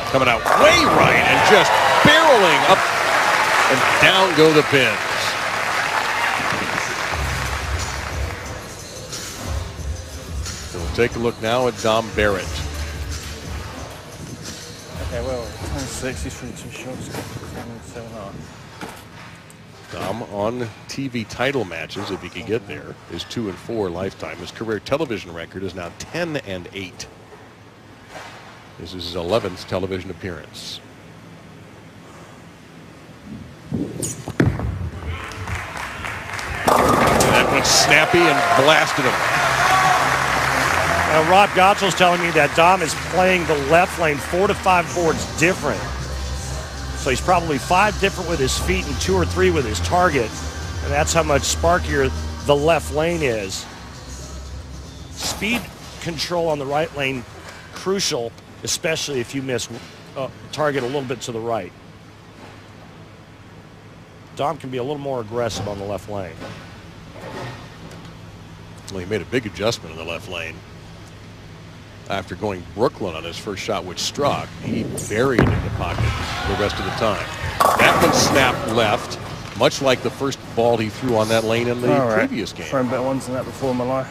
Speaker 1: Coming out way right and just barreling up and down go the pins. Take a look now at Dom Barrett.
Speaker 10: Okay, well, 26, he's from 2 shots. 7
Speaker 1: Dom on TV title matches, if he could get there, is 2-4 lifetime. His career television record is now 10-8. This is his 11th television appearance. And that went snappy and blasted him.
Speaker 7: Rob Gottschall's telling me that Dom is playing the left lane 4 to 5 boards different. So he's probably 5 different with his feet and 2 or 3 with his target. And that's how much sparkier the left lane is. Speed control on the right lane, crucial, especially if you miss target a little bit to the right. Dom can be a little more aggressive on the left lane.
Speaker 1: Well, he made a big adjustment in the left lane. After going Brooklyn on his first shot, which struck, he buried in the pocket the rest of the time. That one snapped left, much like the first ball he threw on that lane in the previous game.
Speaker 10: Thrown better ones than that before in my life.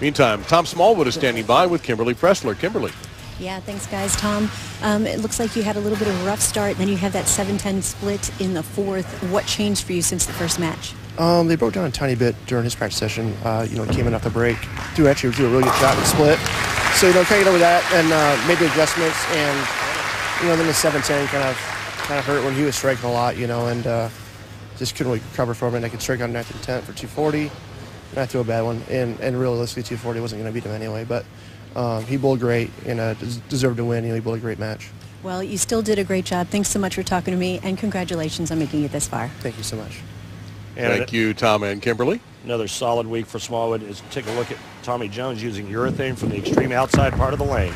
Speaker 1: Meantime, Tom Smallwood is standing by with Kimberly Pressler. Kimberly.
Speaker 4: Yeah, thanks, guys. Tom, it looks like you had a little bit of a rough start, and then you had that 7-10 split in the fourth. What changed for you since the first match?
Speaker 11: They broke down a tiny bit during his practice session. You know, came in off the break. Actually do a really good shot in the split. So, you know, trying to get over that and made the adjustments. And, you know, then the 7-10 kind of hurt when he was striking a lot, you know, and just couldn't really recover from it. And I could strike on 9th and 10th for 240. And I threw a bad one. And realistically, 240 wasn't going to beat him anyway. But he bowled great and deserved to win. You know, he bowled a great match.
Speaker 4: Well, you still did a great job. Thanks so much for talking to me, and congratulations on making it this far.
Speaker 11: Thank you so much.
Speaker 7: And
Speaker 1: thank you, Tom and Kimberly.
Speaker 7: Another solid week for Smallwood is take a look at Tommy Jones using urethane from the extreme outside part of the lane.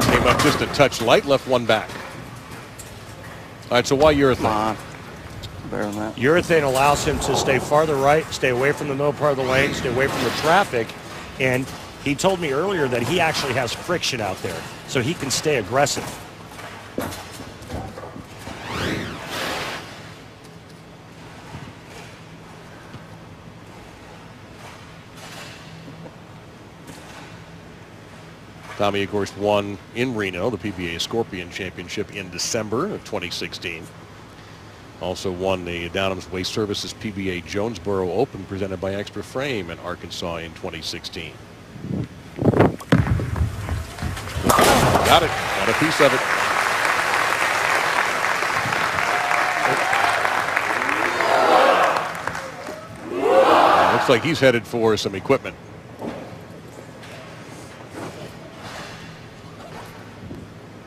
Speaker 1: Came up just a touch light, left one back. All right, so why urethane?
Speaker 10: Better than that.
Speaker 7: Urethane allows him to stay farther right, stay away from the middle part of the lane, stay away from the traffic, and he told me earlier that he actually has friction out there, so he can stay aggressive.
Speaker 1: Tommy, of course, won in Reno the PBA Scorpion Championship in December of 2016. Also won the Downham's Waste Services PBA Jonesboro Open presented by Extra Frame in Arkansas in 2016. Got it. Got a piece of it. Looks like he's headed for some equipment.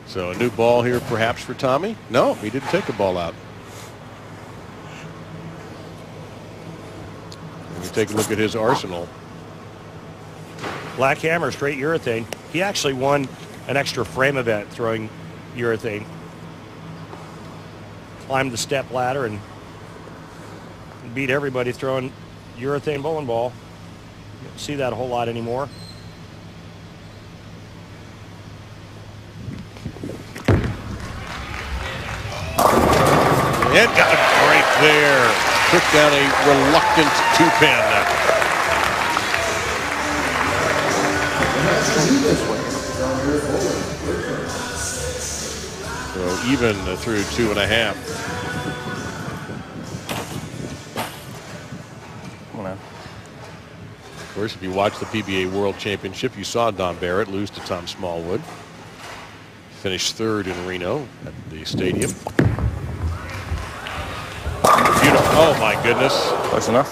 Speaker 1: So a new ball here perhaps for Tommy? No, he didn't take a ball out. Let me take a look at his arsenal.
Speaker 7: Black hammer, straight urethane. He actually won an Extra Frame event throwing urethane. Climbed the step ladder and beat everybody throwing urethane bowling ball. You don't see that a whole lot anymore.
Speaker 1: And got a break there. Took down a reluctant 2-pin. So even through 2.5. Of course, if you watch the PBA World Championship, you saw Don Barrett lose to Tom Smallwood. Finished third in Reno at the stadium. Oh my goodness.
Speaker 8: That's enough.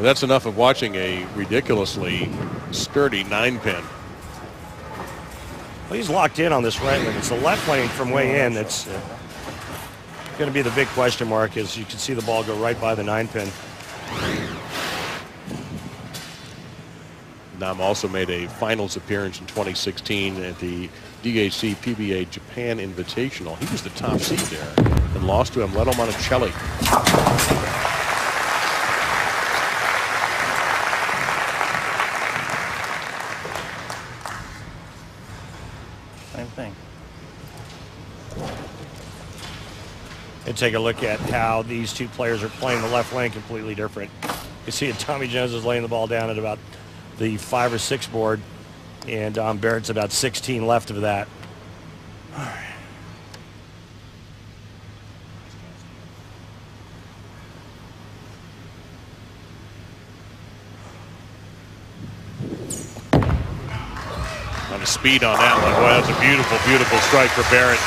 Speaker 1: That's enough of watching a ridiculously sturdy 9-pin.
Speaker 7: Well, he's locked in on this right lane. It's the left lane from way in that's going to be the big question mark, as you can see the ball go right by the 9-pin.
Speaker 1: Nam also made a finals appearance in 2016 at the DHC PBA Japan Invitational. He was the top seed there and lost to Amleto Monticelli.
Speaker 10: Same thing.
Speaker 7: And take a look at how these two players are playing the left lane completely different. You see Tommy Jones is laying the ball down at about the 5 or 6 board, and Barrett's about 16 left of that. All right.
Speaker 1: On the speed on that one. Well, that's a beautiful, beautiful strike for Barrett.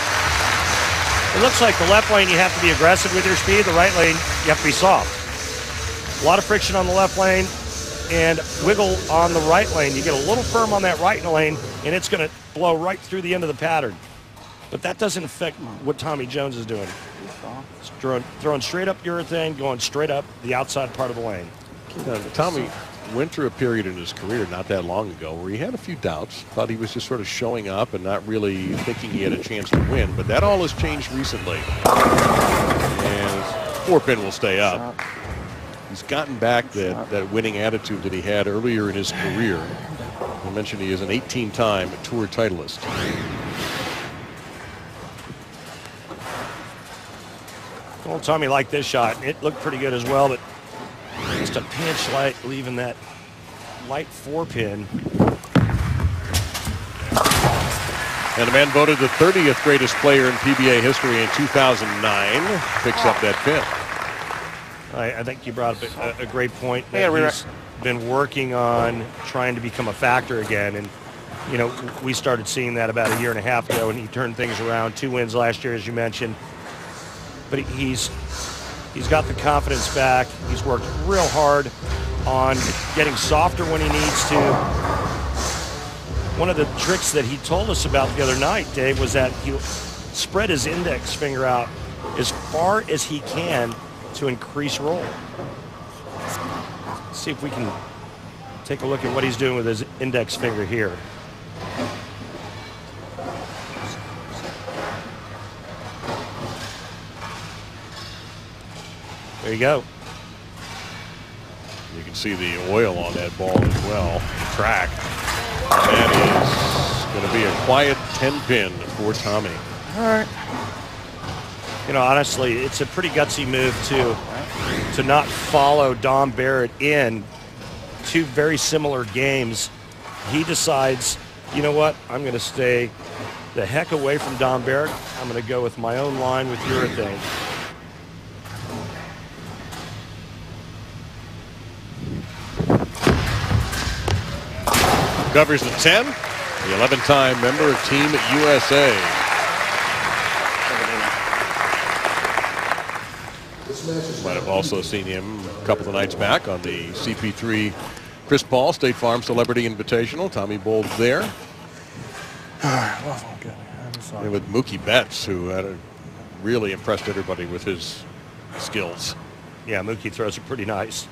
Speaker 7: It looks like the left lane you have to be aggressive with your speed. The right lane you have to be soft. A lot of friction on the left lane and wiggle on the right lane. You get a little firm on that right lane and it's going to blow right through the end of the pattern. But that doesn't affect what Tommy Jones is doing. It's throwing straight up urethane, going straight up the outside part of the lane.
Speaker 1: Tommy went through a period in his career not that long ago where he had a few doubts, thought he was just sort of showing up and not really thinking he had a chance to win, but that all has changed recently. And 4-pin will stay up. He's gotten back that winning attitude that he had earlier in his career. I mentioned he is an 18-time tour titleist.
Speaker 7: Well, Tommy liked this shot. It looked pretty good as well, but just a pinch light, leaving that light 4-pin.
Speaker 1: And the man voted the 30th greatest player in PBA history in 2009 picks up that pin.
Speaker 7: I think you brought up a great point. He's been working on trying to become a factor again. And, you know, we started seeing that about 1.5 years ago, and he turned things around. 2 wins last year, as you mentioned. But he's got the confidence back. He's worked real hard on getting softer when he needs to. One of the tricks that he told us about the other night, Dave, was that he'll spread his index finger out as far as he can to increase roll. Let's see if we can take a look at what he's doing with his index finger here. There you go.
Speaker 1: You can see the oil on that ball as well, the track. And that is going to be a quiet 10-pin for Tommy.
Speaker 7: All right. You know, honestly, it's a pretty gutsy move to not follow Don Barrett in 2 very similar games. He decides You know what? I'm going to stay the heck away from Dom Barrett. I'm going to go with my own line with urethane.
Speaker 1: Covers the 10. The 11-time member of Team USA. Might have also seen him a couple of nights back on the CP3 Chris Paul State Farm Celebrity Invitational. Tommy Bold there. And with Mookie Betts, who had really impressed everybody with his skills.
Speaker 7: Yeah, Mookie throws it pretty nice.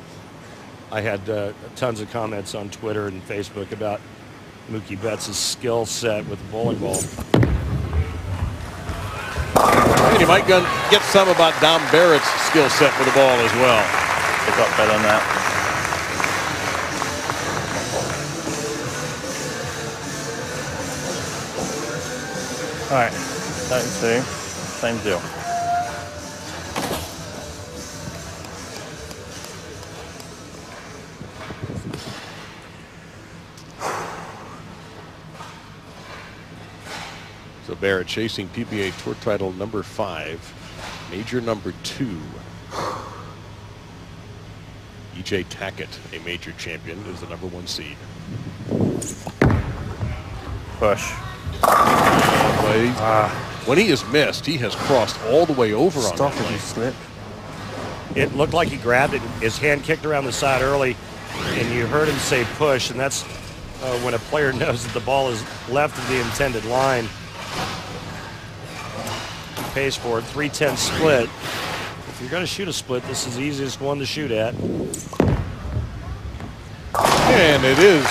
Speaker 7: I had tons of comments on Twitter and Facebook about Mookie Betts' skill set with the bowling ball.
Speaker 1: And you might get some about Dom Barrett's skill set with the ball as well.
Speaker 8: They got better on that. All right, 32, same deal.
Speaker 1: So Barrett chasing PBA Tour title number 5, major number 2. EJ Tackett, a major champion, is the number 1 seed.
Speaker 8: Push.
Speaker 1: When he is missed, he has crossed all the way over on that play.
Speaker 11: Slip.
Speaker 7: It looked like he grabbed it. His hand kicked around the side early, and you heard him say push, and that's when a player knows that the ball is left of the intended line. He pays for it. 3-10 split. If you're going to shoot a split, this is the easiest one to shoot at.
Speaker 1: And it is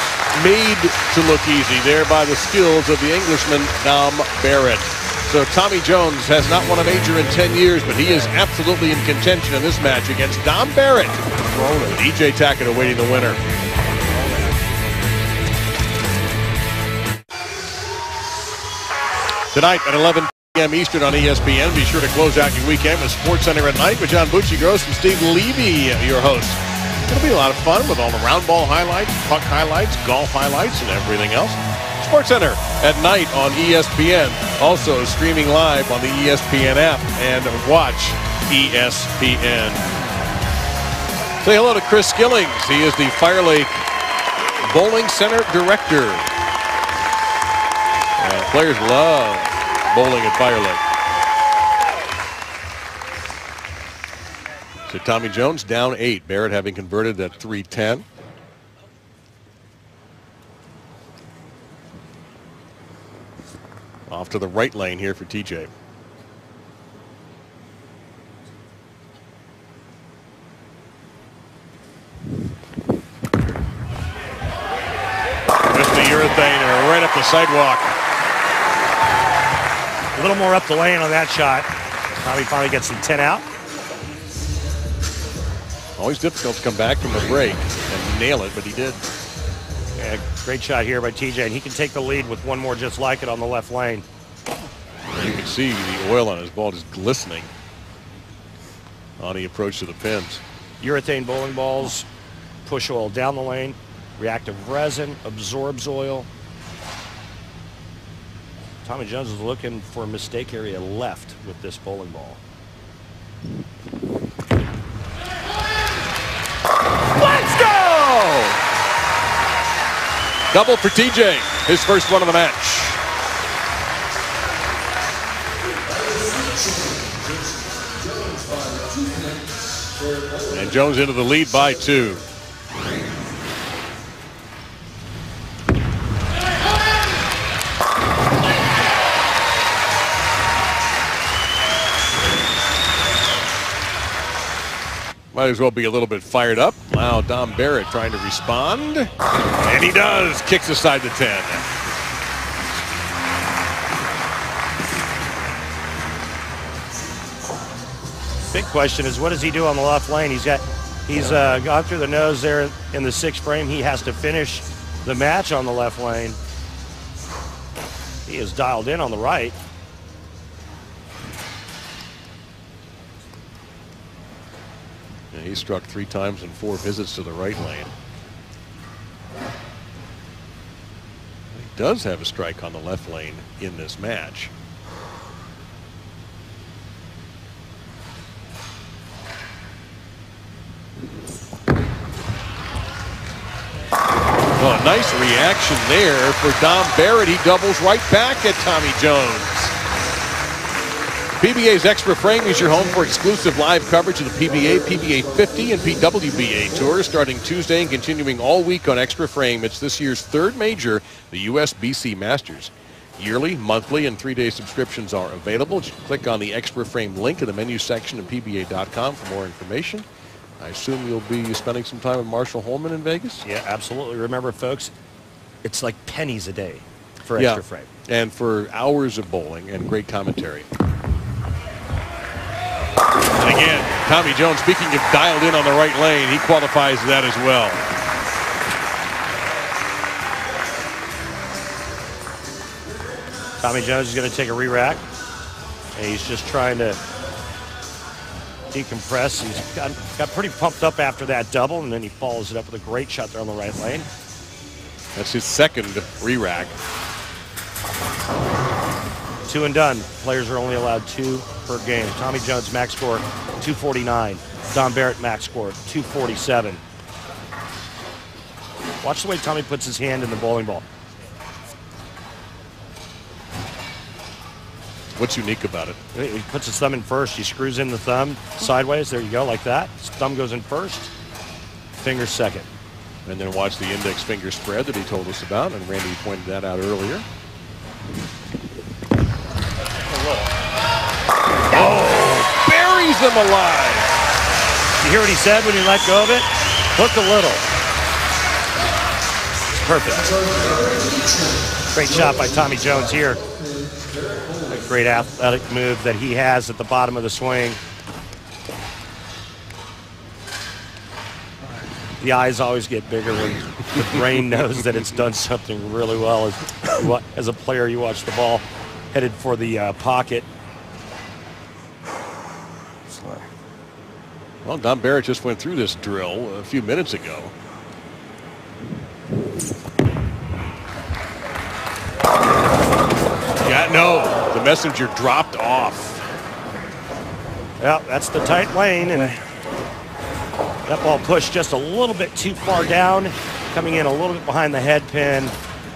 Speaker 1: made to look easy there by the skills of the Englishman Dom Barrett. So Tommy Jones has not won a major in 10 years, but he is absolutely in contention in this match against Dom Barrett. With EJ Tackett awaiting the winner. Tonight at 11 p.m. Eastern on ESPN. Be sure to close out your weekend with SportsCenter at Night with John Bucci-Gross and Steve Levy, your hosts. It'll be a lot of fun with all the round ball highlights, puck highlights, golf highlights, and everything else. SportsCenter at night on ESPN. Also streaming live on the ESPN app and watch ESPN. Say hello to Chris Skillings. He is the FireLake Bowling Center Director. And players love bowling at FireLake. So Tommy Jones down 8. Barrett having converted at 3-10. Off to the right lane here for TJ. With the urethane right up the sidewalk.
Speaker 7: A little more up the lane on that shot. Tommy finally gets the 10 out.
Speaker 1: Always difficult to come back from a break and nail it, but he did.
Speaker 7: Yeah, great shot here by TJ, and he can take the lead with one more just like it on the left lane.
Speaker 1: You can see the oil on his ball just glistening on the approach to the pins.
Speaker 7: Urethane bowling balls push oil down the lane. Reactive resin absorbs oil. Tommy Jones is looking for a mistake area left with this bowling ball.
Speaker 1: Let's go! Double for TJ, his first one of the match. And Jones into the lead by 2. Might as well be a little bit fired up. Now Dom Barrett trying to respond. And he does. Kicks aside the 10.
Speaker 7: Big question is, what does he do on the left lane? He's gone through the nose there in the 6th frame. He has to finish the match on the left lane. He is dialed in on the right.
Speaker 1: Yeah, he struck 3 times in 4 visits to the right lane. does have a strike on the left lane in this match. Oh, a nice reaction there for Dom Barrett. He doubles right back at Tommy Jones. PBA's Extra Frame is your home for exclusive live coverage of the PBA, PBA 50, and PWBA tours starting Tuesday and continuing all week on Extra Frame. It's this year's third major, the USBC Masters. Yearly, monthly, and 3-day subscriptions are available. Just click on the Extra Frame link in the menu section of PBA.com for more information. I assume you'll be spending some time with Marshall Holman in Vegas?
Speaker 7: Yeah, absolutely. Remember, folks, it's like pennies a day for Extra Frame.
Speaker 1: And for hours of bowling and great commentary. And again, Tommy Jones, speaking of dialed in on the right lane, he qualifies that as well.
Speaker 7: Tommy Jones is going to take a re-rack. And he's just trying to decompress. He's got pretty pumped up after that double, and then he follows it up with a great shot there on the right lane.
Speaker 1: That's his second re-rack.
Speaker 7: 2 and done. Players are only allowed 2 per game. Tommy Jones max score 249. Dom Barrett max score 247. Watch the way Tommy puts his hand in the bowling ball.
Speaker 1: What's unique about it?
Speaker 7: He puts his thumb in first. He screws in the thumb sideways. There you go, like that. His thumb goes in first, finger second.
Speaker 1: And then watch the index finger spread that he told us about, and Randy pointed that out earlier. Oh, buries him alive.
Speaker 7: You hear what he said when he let go of it? Hook a little. Perfect. Great shot by Tommy Jones here. A great athletic move that he has at the bottom of the swing. The eyes always get bigger when the brain knows that it's done something really well. As a player, you watch the ball headed for the pocket.
Speaker 1: Well, Dom Barrett just went through this drill a few minutes ago. Yeah, no, the messenger dropped off.
Speaker 7: Well, that's the tight lane, and that ball pushed just a little bit too far down, coming in a little bit behind the head pin,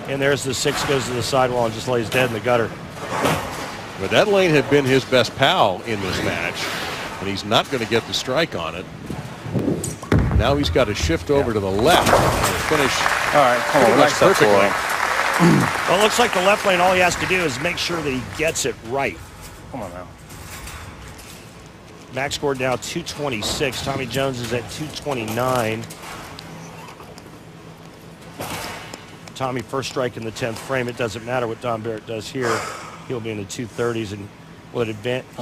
Speaker 7: and there's the 6 goes to the sidewall and just lays dead in the gutter.
Speaker 1: But that lane had been his best pal in this match, and he's not going to get the strike on it. Now he's got to shift over to the left and finish.
Speaker 10: All right, come on, relax that
Speaker 1: perfectly.
Speaker 7: Well, it looks like the left lane, all he has to do is make sure that he gets it right.
Speaker 10: Come on now.
Speaker 7: Max scored now 226. Tommy Jones is at 229. Tommy first strike in the 10th frame. It doesn't matter what Dom Barrett does here. He'll be in the 230s and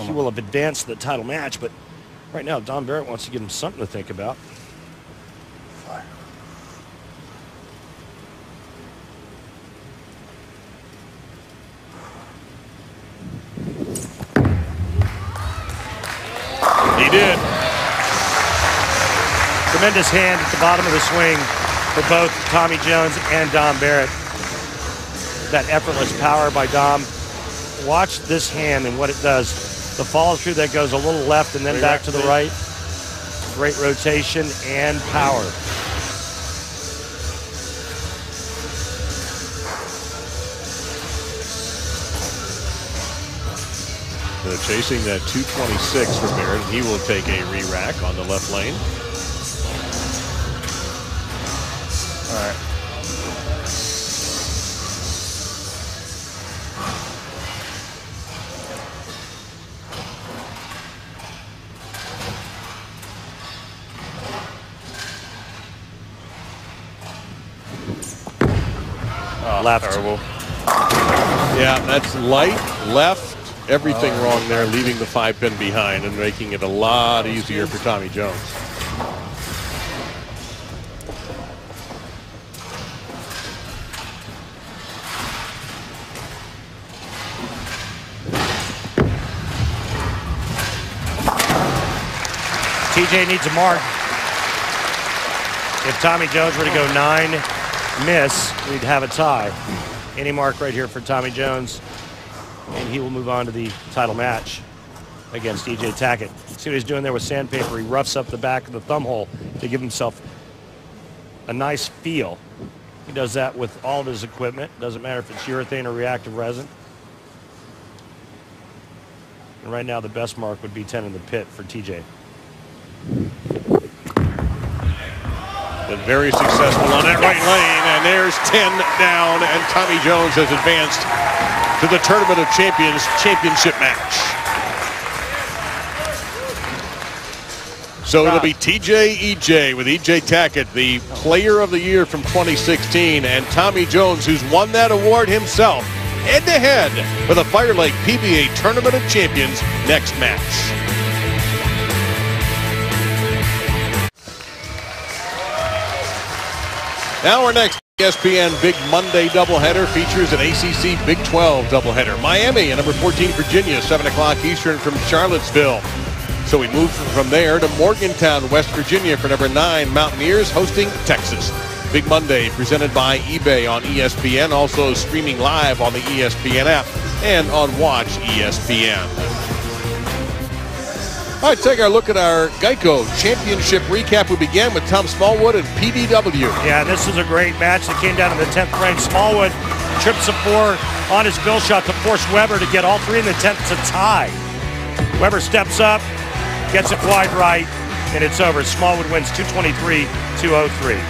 Speaker 7: he will have advanced the title match. But right now, Dom Barrett wants to give him something to think about.
Speaker 1: He did.
Speaker 7: Tremendous hand at the bottom of the swing for both Tommy Jones and Dom Barrett. That effortless power by Dom. Watch this hand and what it does. The follow through that goes a little left and then back to the right. Great rotation and power.
Speaker 1: Chasing that 226 for Barrett. He will take a re-rack on the left lane.
Speaker 10: All right.
Speaker 7: Left.
Speaker 10: Terrible.
Speaker 1: Yeah, that's light, left, everything wrong there, leaving the 5-pin behind and making it a lot easier for Tommy Jones.
Speaker 7: TJ needs a mark. If Tommy Jones were to go 9, miss, we'd have a tie. Any mark right here for Tommy Jones, and he will move on to the title match against EJ Tackett. See what he's doing there with sandpaper. He roughs up the back of the thumb hole to give himself a nice feel. He does that with all of his equipment. Doesn't matter if it's urethane or reactive resin. And right now the best mark would be 10 in the pit for TJ.
Speaker 1: Been very successful on that right lane, and there's 10 down, and Tommy Jones has advanced to the Tournament of Champions championship match. So it'll be TJ EJ with EJ Tackett, the Player of the Year from 2016, and Tommy Jones, who's won that award himself, head-to-head for the FireLake PBA Tournament of Champions next match. Now our next ESPN Big Monday doubleheader features an ACC Big 12 doubleheader. Miami and number 14 Virginia, 7 o'clock Eastern from Charlottesville. So we move from there to Morgantown, West Virginia for number 9 Mountaineers hosting Texas. Big Monday presented by eBay on ESPN, also streaming live on the ESPN app and on Watch ESPN. All right, take a look at our Geico Championship recap. We began with Tom Smallwood and PDW.
Speaker 7: Yeah, this is a great match that came down to the 10th frame. Smallwood trips a 4 on his bill shot to force Weber to get all 3 in the 10th to tie. Weber steps up, gets it wide right, and it's over. Smallwood wins 223-203.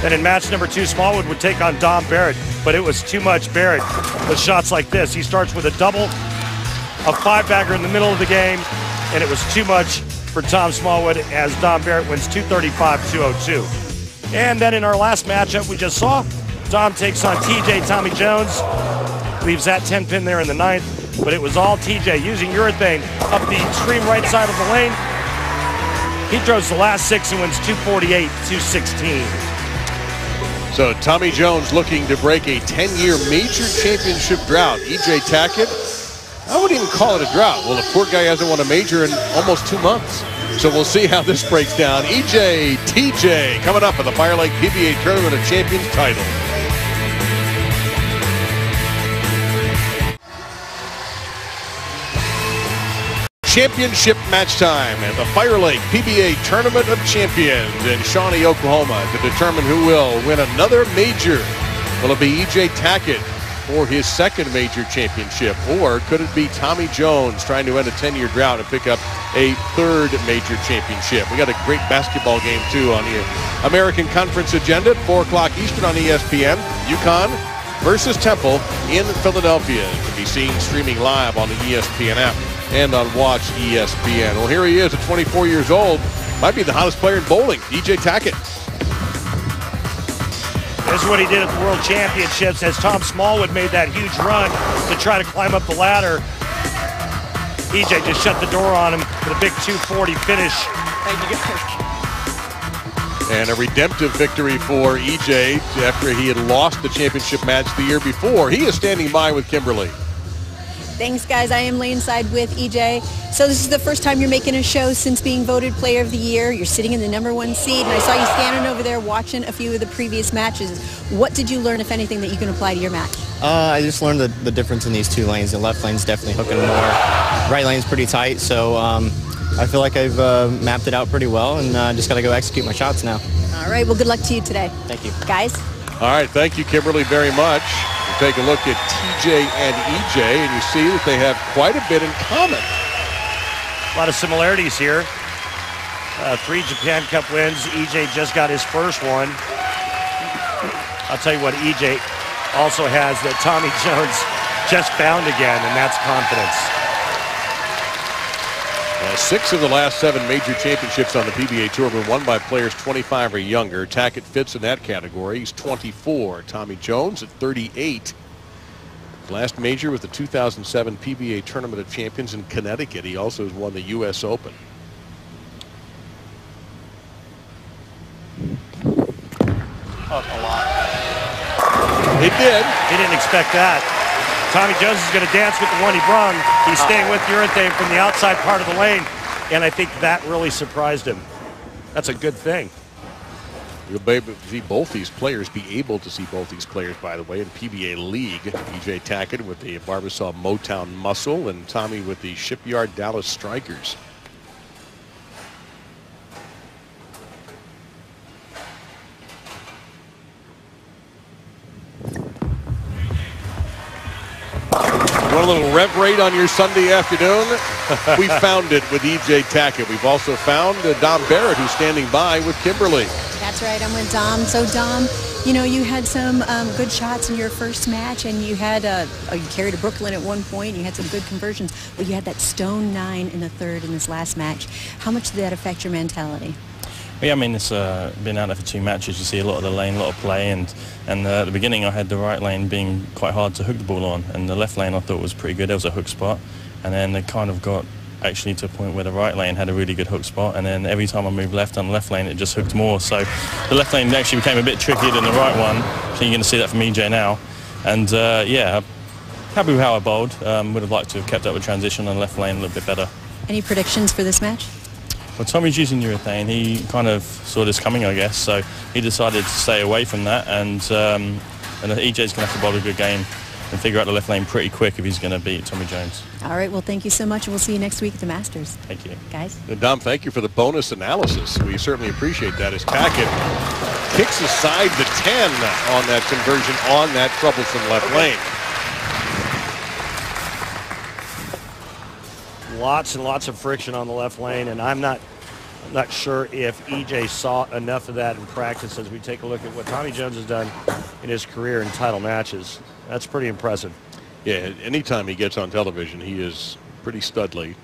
Speaker 7: Then in match number 2, Smallwood would take on Dom Barrett, but it was too much Barrett with shots like this. He starts with a double, a 5-bagger in the middle of the game, and it was too much for Tom Smallwood as Dom Barrett wins 235-202. And then in our last matchup we just saw, Dom takes on TJ Tommy Jones, leaves that 10-pin there in the 9th, but it was all TJ using urethane up the extreme right side of the lane. He throws the last 6 and wins 248-216.
Speaker 1: So Tommy Jones looking to break a 10-year major championship drought. EJ Tackett, I wouldn't even call it a drought. Well, the poor guy hasn't won a major in almost 2 months. So we'll see how this breaks down. EJ, TJ coming up for the FireLake PBA Tournament of Champions title. Championship match time at the FireLake PBA Tournament of Champions in Shawnee, Oklahoma to determine who will win another major. Will it be EJ Tackett for his 2nd major championship, or could it be Tommy Jones trying to end a 10-year drought and pick up a 3rd major championship? We got a great basketball game too on the American Conference agenda at 4 o'clock Eastern on ESPN. UConn versus Temple in Philadelphia to be seen streaming live on the ESPN app and on Watch ESPN. Well, here he is at 24 years old. Might be the hottest player in bowling, EJ Tackett.
Speaker 7: This is what he did at the World Championships as Tom Smallwood made that huge run to try to climb up the ladder. EJ just shut the door on him with a big 240 finish.
Speaker 1: And a redemptive victory for EJ after he had lost the championship match the year before. He is standing by with Kimberly.
Speaker 4: Thanks, guys. I am laneside with EJ. So this is the first time you're making a show since being voted Player of the Year. You're sitting in the #1 seed, and I saw you standing over there watching a few of the previous matches. What did you learn, if anything, that you can apply to your match?
Speaker 12: I just learned the difference in these 2 lanes. The left lane's definitely hooking more. Right lane's pretty tight, so I feel like I've mapped it out pretty well, and just got to go execute my shots now.
Speaker 4: All right. Well, good luck to you today.
Speaker 12: Thank you.
Speaker 4: Guys?
Speaker 1: All right. Thank you, Kimberly, very much. Take a look at TJ and EJ, and you see that they have quite a bit in common.
Speaker 7: A lot of similarities here. 3 Japan Cup wins. EJ just got his first one. I'll tell you what EJ also has that Tommy Jones just found again, and that's confidence.
Speaker 1: 6 of the last 7 major championships on the PBA Tour were won by players 25 or younger. Tackett fits in that category. He's 24. Tommy Jones at 38. His last major was the 2007 PBA Tournament of Champions in Connecticut. He also has won the U.S. Open.
Speaker 10: A lot.
Speaker 1: It did.
Speaker 7: He didn't expect that. Tommy Jones is going to dance with the one he brung. He's staying with urethane from the outside part of the lane, and I think that really surprised him. That's a good thing.
Speaker 1: You'll be able to see both these players, by the way, in PBA League. EJ Tackett with the Barbasol Motown Muscle and Tommy with the Shipyard Dallas Strikers. Want a little rev rate on your Sunday afternoon? We found it with EJ Tackett. We've also found Dom Barrett, who's standing by with Kimberly.
Speaker 4: That's right, I'm with Dom. So Dom, you know, you had some good shots in your first match, and you had you carried a Brooklyn at one point. You had some good conversions, but you had that stone 9 in the third in this last match. How much did that affect your mentality?
Speaker 8: Yeah, I mean, it's been out there for 2 matches. You see a lot of the lane, a lot of play, and at the beginning I had the right lane being quite hard to hook the ball on, and the left lane I thought was pretty good. There was a hook spot, and then it kind of got actually to a point where the right lane had a really good hook spot, and then every time I moved left on the left lane, it just hooked more. So the left lane actually became a bit trickier than the right one. So you're going to see that from EJ now, and yeah, happy with how I bowled. Would have liked to have kept up with transition on the left lane a little bit better.
Speaker 4: Any predictions for this match?
Speaker 8: Well, Tommy's using urethane. He kind of saw this coming, I guess, so he decided to stay away from that, and EJ's going to have to bowl a good game and figure out the left lane pretty quick if he's going to beat Tommy Jones.
Speaker 4: All right, well, thank you so much, and we'll see you next week at the Masters.
Speaker 8: Thank you.
Speaker 4: Guys.
Speaker 1: And Dom, thank you for the bonus analysis. We certainly appreciate that as Tackett kicks aside the 10 on that conversion on that troublesome left lane.
Speaker 7: Lots and lots of friction on the left lane, and I'm not sure if EJ saw enough of that in practice as we take a look at what Tommy Jones has done in his career in title matches. That's pretty impressive.
Speaker 1: Yeah, anytime he gets on television, he is pretty studly.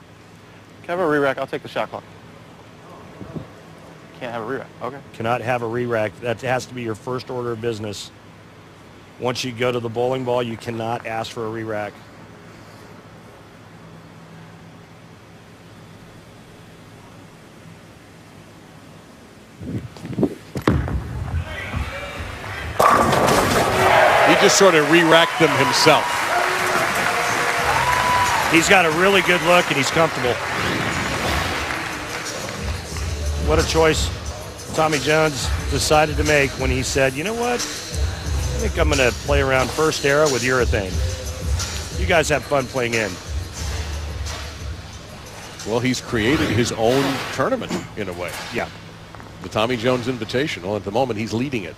Speaker 11: Can I have a re-rack? I'll take the shot clock. Can't have a re-rack. Okay.
Speaker 7: Cannot have a re-rack. That has to be your first order of business. Once you go to the bowling ball, you cannot ask for a re-rack.
Speaker 1: He just sort of re-racked them himself.
Speaker 7: He's got a really good look, and he's comfortable. What a choice Tommy Jones decided to make when he said, you know what, I think I'm going to play around first era with urethane. You guys have fun playing in.
Speaker 1: Well, he's created his own tournament in a way.
Speaker 7: Yeah.
Speaker 1: The Tommy Jones Invitational. At the moment, he's leading it.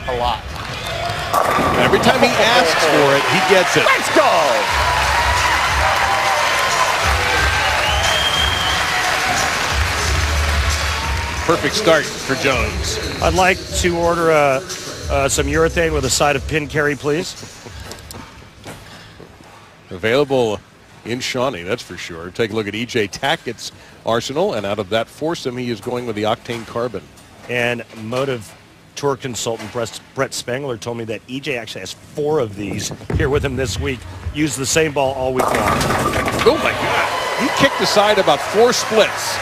Speaker 11: A lot.
Speaker 1: Every time he asks for it, he gets it.
Speaker 11: Let's go!
Speaker 1: Perfect start for Jones.
Speaker 7: I'd like to order some urethane with a side of pin carry, please.
Speaker 1: Available in Shawnee, that's for sure. Take a look at EJ Tackett's arsenal, and out of that foursome, he is going with the Octane Carbon.
Speaker 7: And Motive Tour consultant Brett Spangler told me that EJ actually has 4 of these here with him this week. Used the same ball all week long.
Speaker 1: Oh my God. He kicked aside about 4 splits.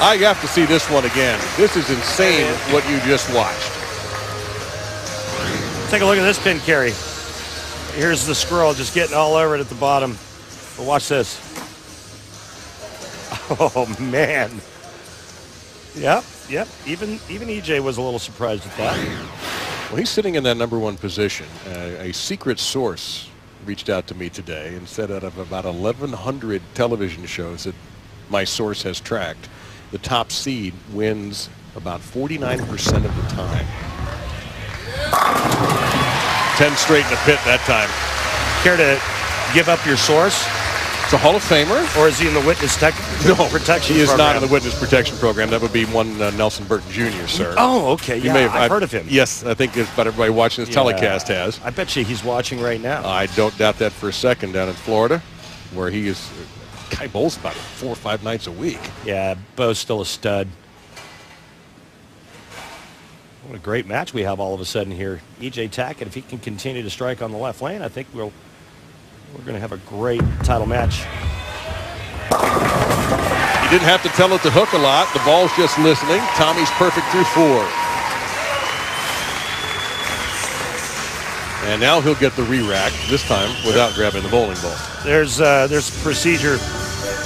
Speaker 1: I have to see this one again. This is insane what you just watched.
Speaker 7: Take a look at this pin carry. Here's the squirrel just getting all over it at the bottom. But watch this. Oh, man. Yep. Even EJ was a little surprised at that.
Speaker 1: Well, he's sitting in that #1 position. A secret source reached out to me today and said out of about 1,100 television shows that my source has tracked, the top seed wins about 49% of the time. 10 straight in the pit that time.
Speaker 7: Care to give up your source?
Speaker 1: It's a Hall of Famer.
Speaker 7: Or is he in the witness protection program?
Speaker 1: He is not in the witness protection program. That would be one Nelson Burton Jr., sir.
Speaker 7: Oh, okay. Yeah, I've heard of him.
Speaker 1: Yes, I think about everybody watching this telecast has.
Speaker 7: I bet you he's watching right now.
Speaker 1: I don't doubt that for a second down in Florida, where he is. Guy bowls about 4 or 5 nights a week.
Speaker 7: Yeah, Bo's still a stud. What a great match we have all of a sudden here. EJ Tackett, if he can continue to strike on the left lane, I think we're going to have a great title match.
Speaker 1: He didn't have to tell it to hook a lot. The ball's just listening. Tommy's perfect through 4. And now he'll get the re-rack, this time without grabbing the bowling ball.
Speaker 7: There's procedure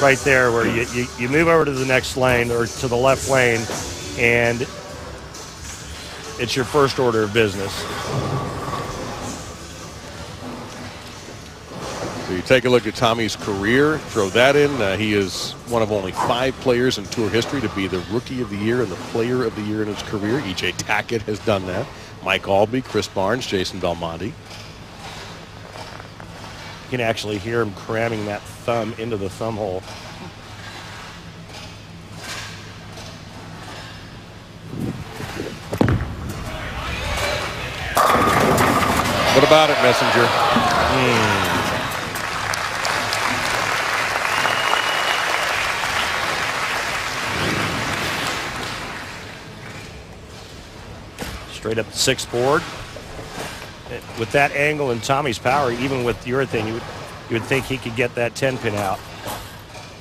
Speaker 7: right there where you move over to the next lane or to the left lane, and it's your first order of business.
Speaker 1: So you take a look at Tommy's career, throw that in. He is one of only 5 players in Tour history to be the Rookie of the Year and the Player of the Year in his career. EJ Tackett has done that. Mike Albee, Chris Barnes, Jason Belmonte.
Speaker 7: You can actually hear him cramming that thumb into the thumb hole.
Speaker 1: What about it, Messenger?
Speaker 7: Straight up the 6th board. With that angle and Tommy's power, even with your thing, you would think he could get that 10 pin out.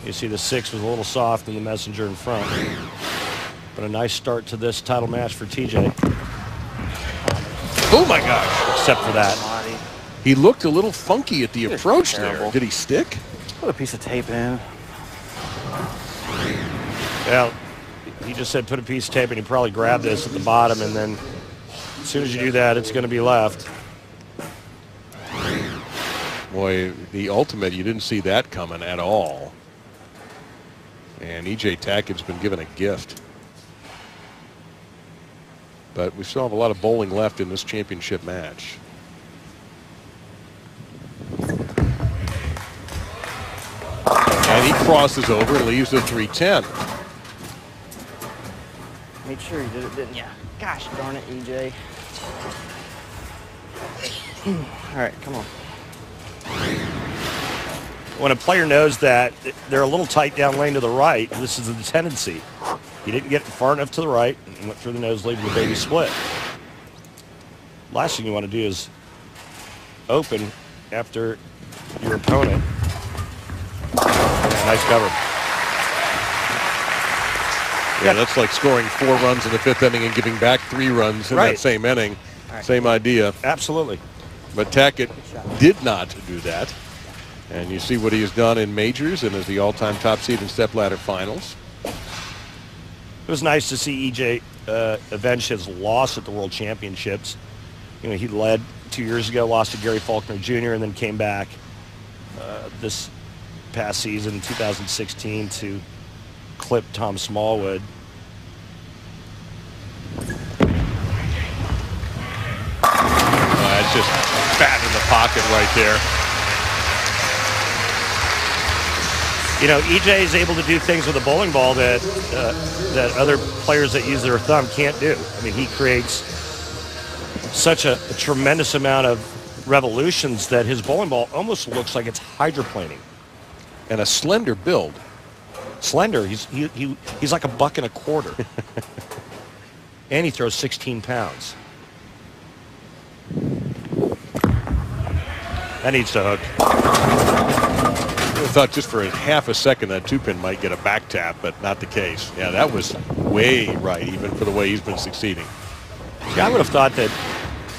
Speaker 7: You see the 6 was a little soft in the Messenger in front. But a nice start to this title match for TJ.
Speaker 1: Oh my gosh.
Speaker 7: Except for that.
Speaker 1: He looked a little funky at the approach there. Did he stick?
Speaker 10: Put a piece of tape in.
Speaker 7: Well, he just said put a piece of tape, and he probably grabbed this at the bottom, and then as soon as you do that, it's going to be left.
Speaker 1: Boy, the ultimate, you didn't see that coming at all. And EJ Tackett's been given a gift. But we still have a lot of bowling left in this championship match. And he crosses over and leaves the 310.
Speaker 12: Made sure you did it, didn't you? Gosh darn it, EJ. All right, come on.
Speaker 7: When a player knows that they're a little tight down lane to the right, this is the tendency. He didn't get far enough to the right and went through the nose, leaving the baby split. Last thing you want to do is open after your opponent. Nice cover.
Speaker 1: Yeah, that's like scoring 4 runs in the 5th inning and giving back 3 runs in that same inning. Same idea.
Speaker 7: Absolutely.
Speaker 1: But Tackett did not do that. And you see what he has done in majors and is the all-time top seed in Stepladder finals.
Speaker 7: It was nice to see EJ avenge his loss at the World Championships. You know, he led 2 years ago, lost to Gary Faulkner Jr., and then came back this past season, 2016, to clip Tom Smallwood.
Speaker 1: It's just fat in the pocket right there.
Speaker 7: You know, EJ is able to do things with a bowling ball that that other players that use their thumb can't do. I mean, he creates such a tremendous amount of revolutions that his bowling ball almost looks like it's hydroplaning.
Speaker 1: And a slender build.
Speaker 7: Slender. He's like $1.25. And he throws 16 pounds. That needs to hook.
Speaker 1: I thought just for half a second that 2-pin might get a back tap, but not the case. Yeah, that was way right, even for the way he's been succeeding.
Speaker 7: Yeah, I would have thought that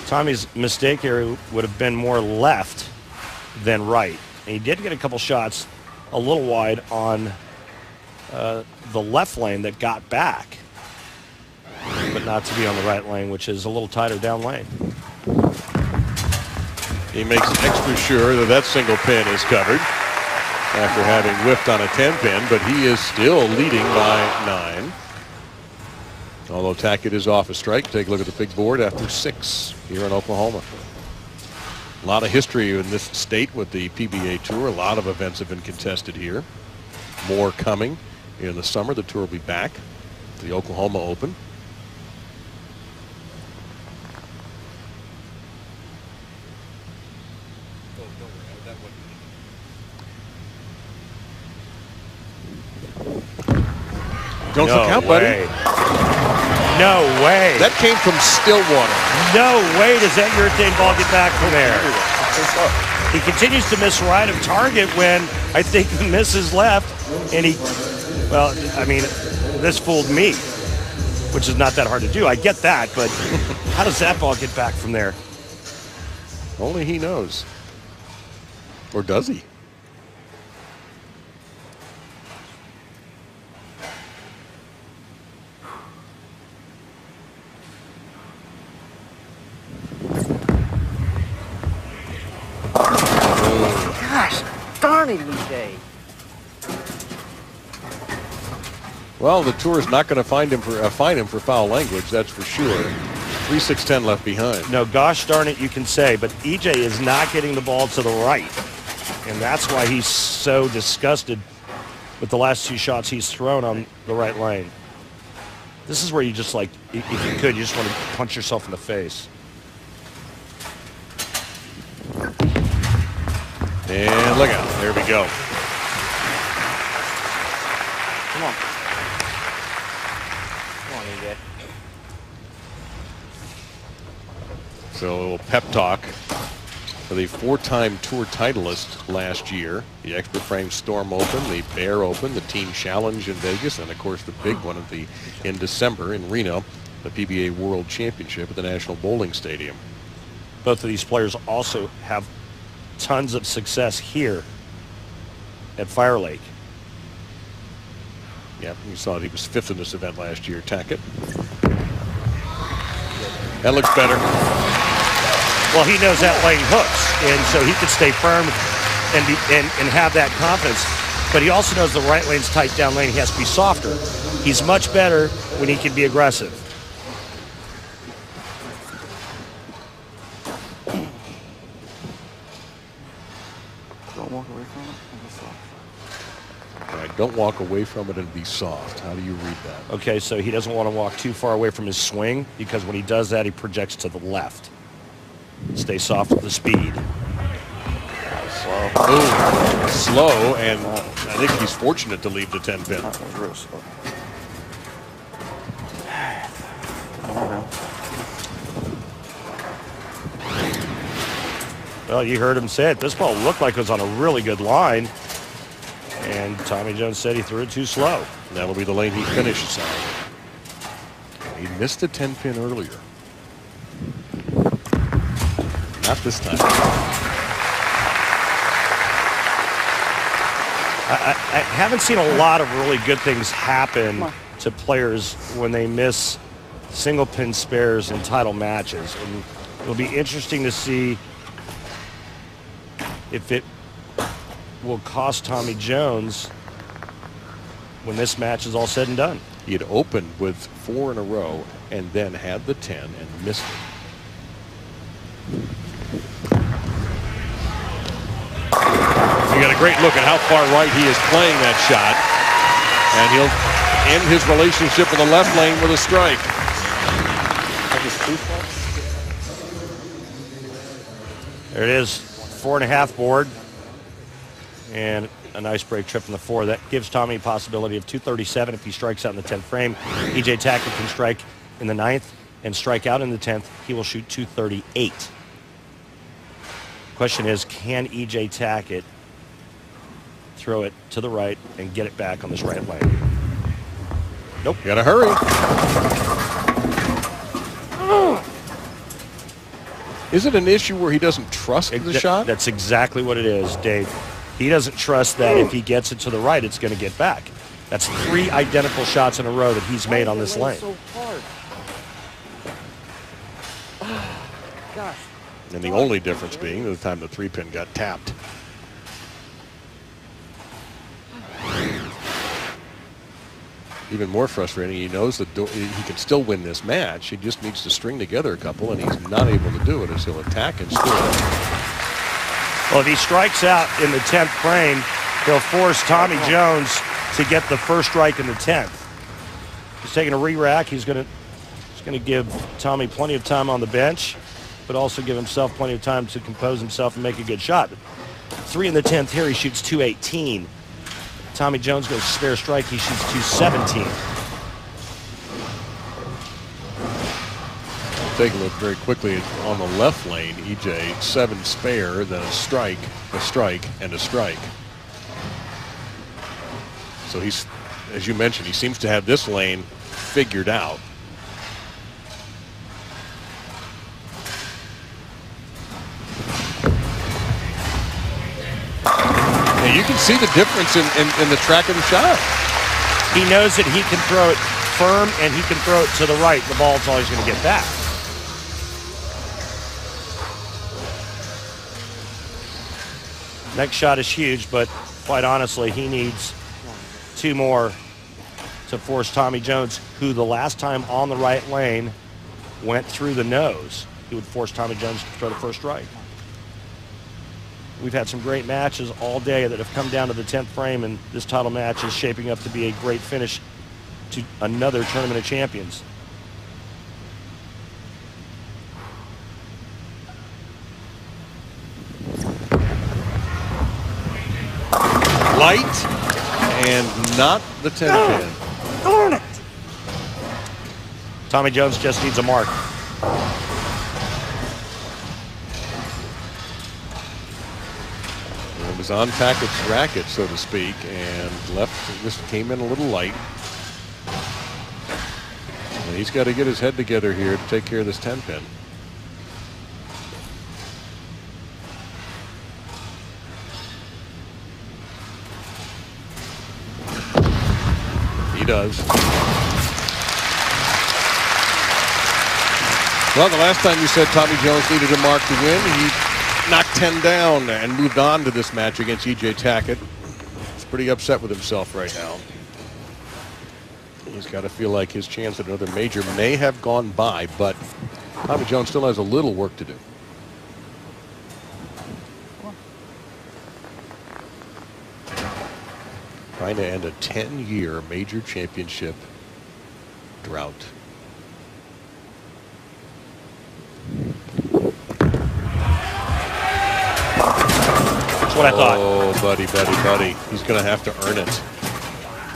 Speaker 7: Tommy's mistake area would have been more left than right. And he did get a couple shots a little wide on the left lane that got back, but not to be on the right lane, which is a little tighter down lane.
Speaker 1: He makes extra sure that that single pin is covered after having whiffed on a 10-pin, but he is still leading by 9. Although Tackett is off a strike. Take a look at the big board after 6 here in Oklahoma. A lot of history in this state with the PBA Tour. A lot of events have been contested here. More coming in the summer. The tour will be back. The Oklahoma Open. Don't look out, buddy.
Speaker 7: No way.
Speaker 1: That came from Stillwater.
Speaker 7: No way does that urethane ball get back from there. He continues to miss right of target when I think he misses left. And he, well, I mean, this fooled me, which is not that hard to do. I get that, but how does that ball get back from there?
Speaker 1: Only he knows. Or does he?
Speaker 10: Gosh, darn it, EJ.
Speaker 1: Well, the tour is not going to fine him for foul language, that's for sure. 3-6-10 left behind.
Speaker 7: No, gosh darn it, you can say, but EJ is not getting the ball to the right. And that's why he's so disgusted with the last 2 shots he's thrown on the right lane. This is where you just, like, if you could, you just want to punch yourself in the face.
Speaker 1: And look out, there we go.
Speaker 10: Come on. Come on, EJ.
Speaker 1: So a little pep talk for the 4-time tour titleist last year. The Expert Frame Storm Open, the Bear Open, the Team Challenge in Vegas, and of course the big one in December in Reno, the PBA World Championship at the National Bowling Stadium.
Speaker 7: Both of these players also have tons of success here at FireLake.
Speaker 1: Yeah, you saw he was 5th in this event last year, Tackett. That looks better.
Speaker 7: Well, he knows that lane hooks, and so he can stay firm and have that confidence. But he also knows the right lane's tight down lane. He has to be softer. He's much better when he can be aggressive.
Speaker 10: Don't walk away from it and be soft.
Speaker 1: All right, don't walk away from it and be soft. How do you read that?
Speaker 7: Okay, so he doesn't want to walk too far away from his swing, because when he does that, he projects to the left. Stay soft with the speed.
Speaker 10: Slow.
Speaker 1: Ooh, slow, and I think he's fortunate to leave the 10-pin.
Speaker 10: That was real slow.
Speaker 7: Well, you heard him say it. This ball looked like it was on a really good line, and Tommy Jones said he threw it too slow.
Speaker 1: And that'll be the lane he finishes on. He missed the 10-pin earlier. Not this time.
Speaker 7: I haven't seen a lot of really good things happen to players when they miss single pin spares in title matches. And it'll be interesting to see if it will cost Tommy Jones when this match is all said and done.
Speaker 1: He had opened with 4 in a row and then had the 10 and missed it. You got a great look at how far right he is playing that shot. And he'll end his relationship with the left lane with a strike.
Speaker 7: There it is, 4.5 board. And a nice break trip in the 4. That gives Tommy a possibility of 237 if he strikes out in the 10th frame. EJ Tackett can strike in the 9th and strike out in the 10th. He will shoot 238. Question is, can EJ Tackett throw it to the right and get it back on this right lane? Nope.
Speaker 1: You gotta hurry. Is it an issue where he doesn't trust the shot?
Speaker 7: That's exactly what it is, Dave. He doesn't trust that if he gets it to the right, it's going to get back. That's 3 identical shots in a row that he's made on this lane.
Speaker 10: So hard. Gosh.
Speaker 1: And the only difference being the time the 3-pin got tapped. Even more frustrating, he knows that he can still win this match. He just needs to string together a couple, and he's not able to do it as he'll attack and score.
Speaker 7: Well, if he strikes out in the 10th frame, he'll force Tommy Jones to get the first strike in the 10th. He's taking a re-rack. He's going to give Tommy plenty of time on the bench, but also give himself plenty of time to compose himself and make a good shot. 3 in the 10th here, he shoots 218. Tommy Jones goes spare strike, he shoots 217.
Speaker 1: Take a look very quickly on the left lane. EJ 7 spare, then a strike, and a strike. So he's, as you mentioned, he seems to have this lane figured out. You can see the difference in the track of the shot.
Speaker 7: He knows that he can throw it firm and he can throw it to the right. The ball's always going to get back. Next shot is huge, but quite honestly, he needs 2 more to force Tommy Jones, who the last time on the right lane went through the nose. He would force Tommy Jones to throw the first right. We've had some great matches all day that have come down to the 10th frame, and this title match is shaping up to be a great finish to another Tournament of Champions.
Speaker 1: Light and not the 10 pin.
Speaker 7: Darn it! Tommy Jones just needs a mark.
Speaker 1: It was on Tackett's racket, so to speak, and this came in a little light. And he's got to get his head together here to take care of this 10 pin. He does. Well, the last time you said Tommy Jones needed a mark to win, he knocked 10 down and moved on to this match against EJ Tackett. He's pretty upset with himself right now. He's got to feel like his chance at another major may have gone by, but Tommy Jones still has a little work to do. Trying to end a 10-year major championship drought.
Speaker 7: That's what I thought.
Speaker 1: Oh, buddy. He's going to have to earn it.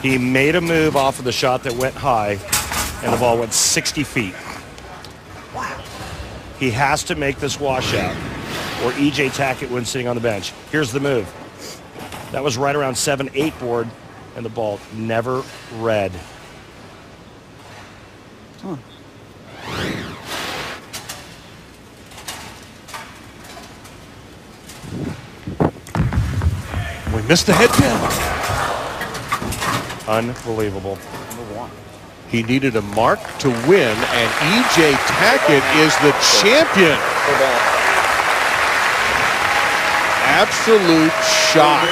Speaker 7: He made a move off of the shot that went high, and the ball went 60 feet. Wow. He has to make this washout, or EJ Tackett when sitting on the bench. Here's the move. That was right around 7-8 board, and the ball never read.
Speaker 10: Huh.
Speaker 1: We missed the head pin.
Speaker 7: Unbelievable.
Speaker 1: He needed a mark to win, and EJ Tackett is the champion. Absolute shock.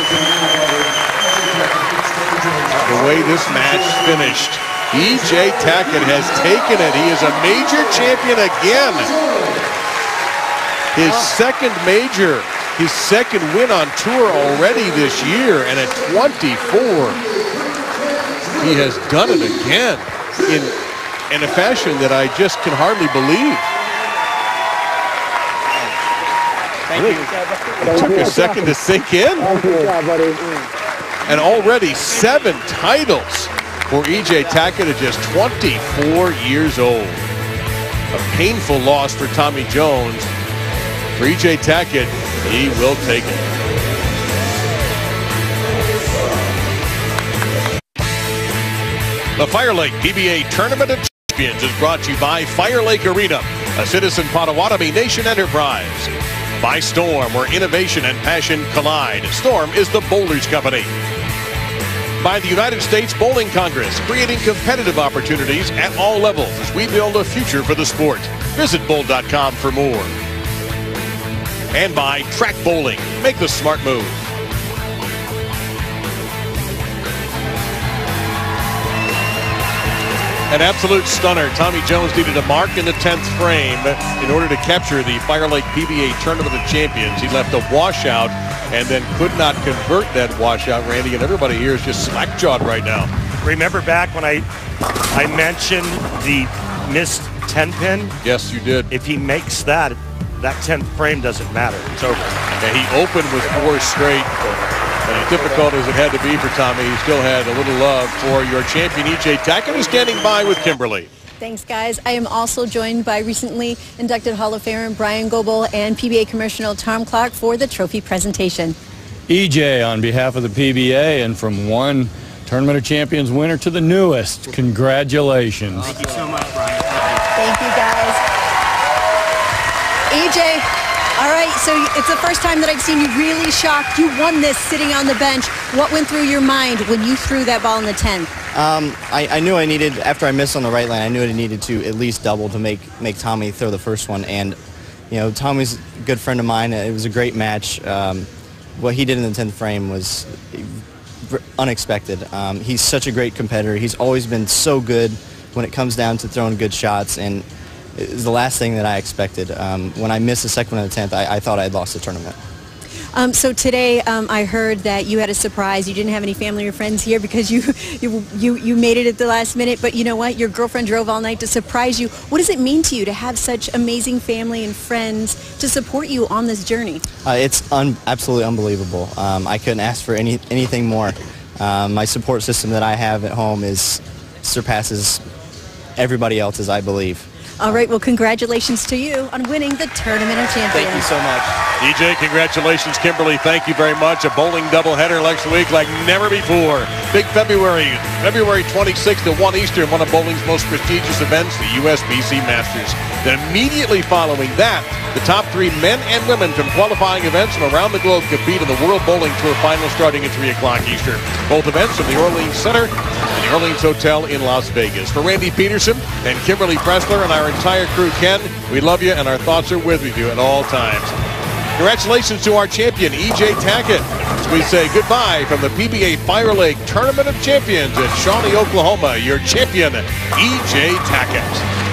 Speaker 1: The way this match finished. EJ Tackett has taken it. He is a major champion again. His second major, his second win on tour already this year, and at 24, he has done it again in a fashion that I just can hardly believe. It took a second to sink in. And already 7 titles for EJ Tackett at just 24 years old. A painful loss for Tommy Jones. For EJ Tackett, he will take it. The FireLake PBA Tournament of Champions is brought to you by FireLake Arena, a Citizen Potawatomi Nation enterprise. By Storm, where innovation and passion collide. Storm is the Boulders Company. By the United States Bowling Congress, creating competitive opportunities at all levels as we build a future for the sport. Visit bowl.com for more. And by Track Bowling, make the smart move. An absolute stunner. Tommy Jones needed a mark in the 10th frame in order to capture the FireLake PBA Tournament of Champions. He left a washout and then could not convert that washout, Randy, and everybody here is just slack-jawed right now.
Speaker 7: Remember back when I mentioned the missed 10 pin?
Speaker 1: Yes, you did.
Speaker 7: If he makes that 10th frame doesn't matter. It's over.
Speaker 1: And he opened with 4 straight. And as difficult as it had to be for Tommy, he still had a little love for your champion, EJ Tackett, who's standing by with Kimberly.
Speaker 4: Thanks, guys. I am also joined by recently inducted Hall of Famer Brian Goebel and PBA Commissioner Tom Clark for the trophy presentation.
Speaker 13: EJ, on behalf of the PBA and from one Tournament of Champions winner to the newest, congratulations.
Speaker 14: Thank you so much, Brian.
Speaker 4: Thank you, guys. EJ, All right, so it's the first time that I've seen you really shocked. You won this sitting on the bench. What went through your mind when you threw that ball in the 10th?
Speaker 12: I knew I needed, after I missed on the right lane, I knew I needed to at least double to make Tommy throw the first one. And, you know, Tommy's a good friend of mine. It was a great match. What he did in the 10th frame was unexpected. He's such a great competitor. He's always been so good when it comes down to throwing good shots, and it was the last thing that I expected. When I missed the second one in the 10th, I thought I had lost the tournament.
Speaker 4: So today, I heard that you had a surprise. You didn't have any family or friends here because you made it at the last minute. But you know what? Your girlfriend drove all night to surprise you. What does it mean to you to have such amazing family and friends to support you on this journey?
Speaker 12: It's absolutely unbelievable. I couldn't ask for anything more. My support system that I have at home surpasses everybody else's, I believe.
Speaker 4: All right, well, congratulations to you on winning the Tournament of Champions.
Speaker 12: Thank you so much.
Speaker 1: EJ, congratulations. Kimberly, thank you very much. A bowling doubleheader next week like never before. Big February 26th at 1 Eastern, one of bowling's most prestigious events, the USBC Masters. Then immediately following that, the top 3 men and women from qualifying events from around the globe compete in the World Bowling Tour final starting at 3 o'clock Eastern. Both events from the Orleans Center and the Orleans Hotel in Las Vegas. For Randy Peterson and Kimberly Pressler and our entire crew, Ken, we love you and our thoughts are with you at all times. Congratulations to our champion, EJ Tackett, as we say goodbye from the PBA FireLake Tournament of Champions at Shawnee, Oklahoma. Your champion, EJ Tackett.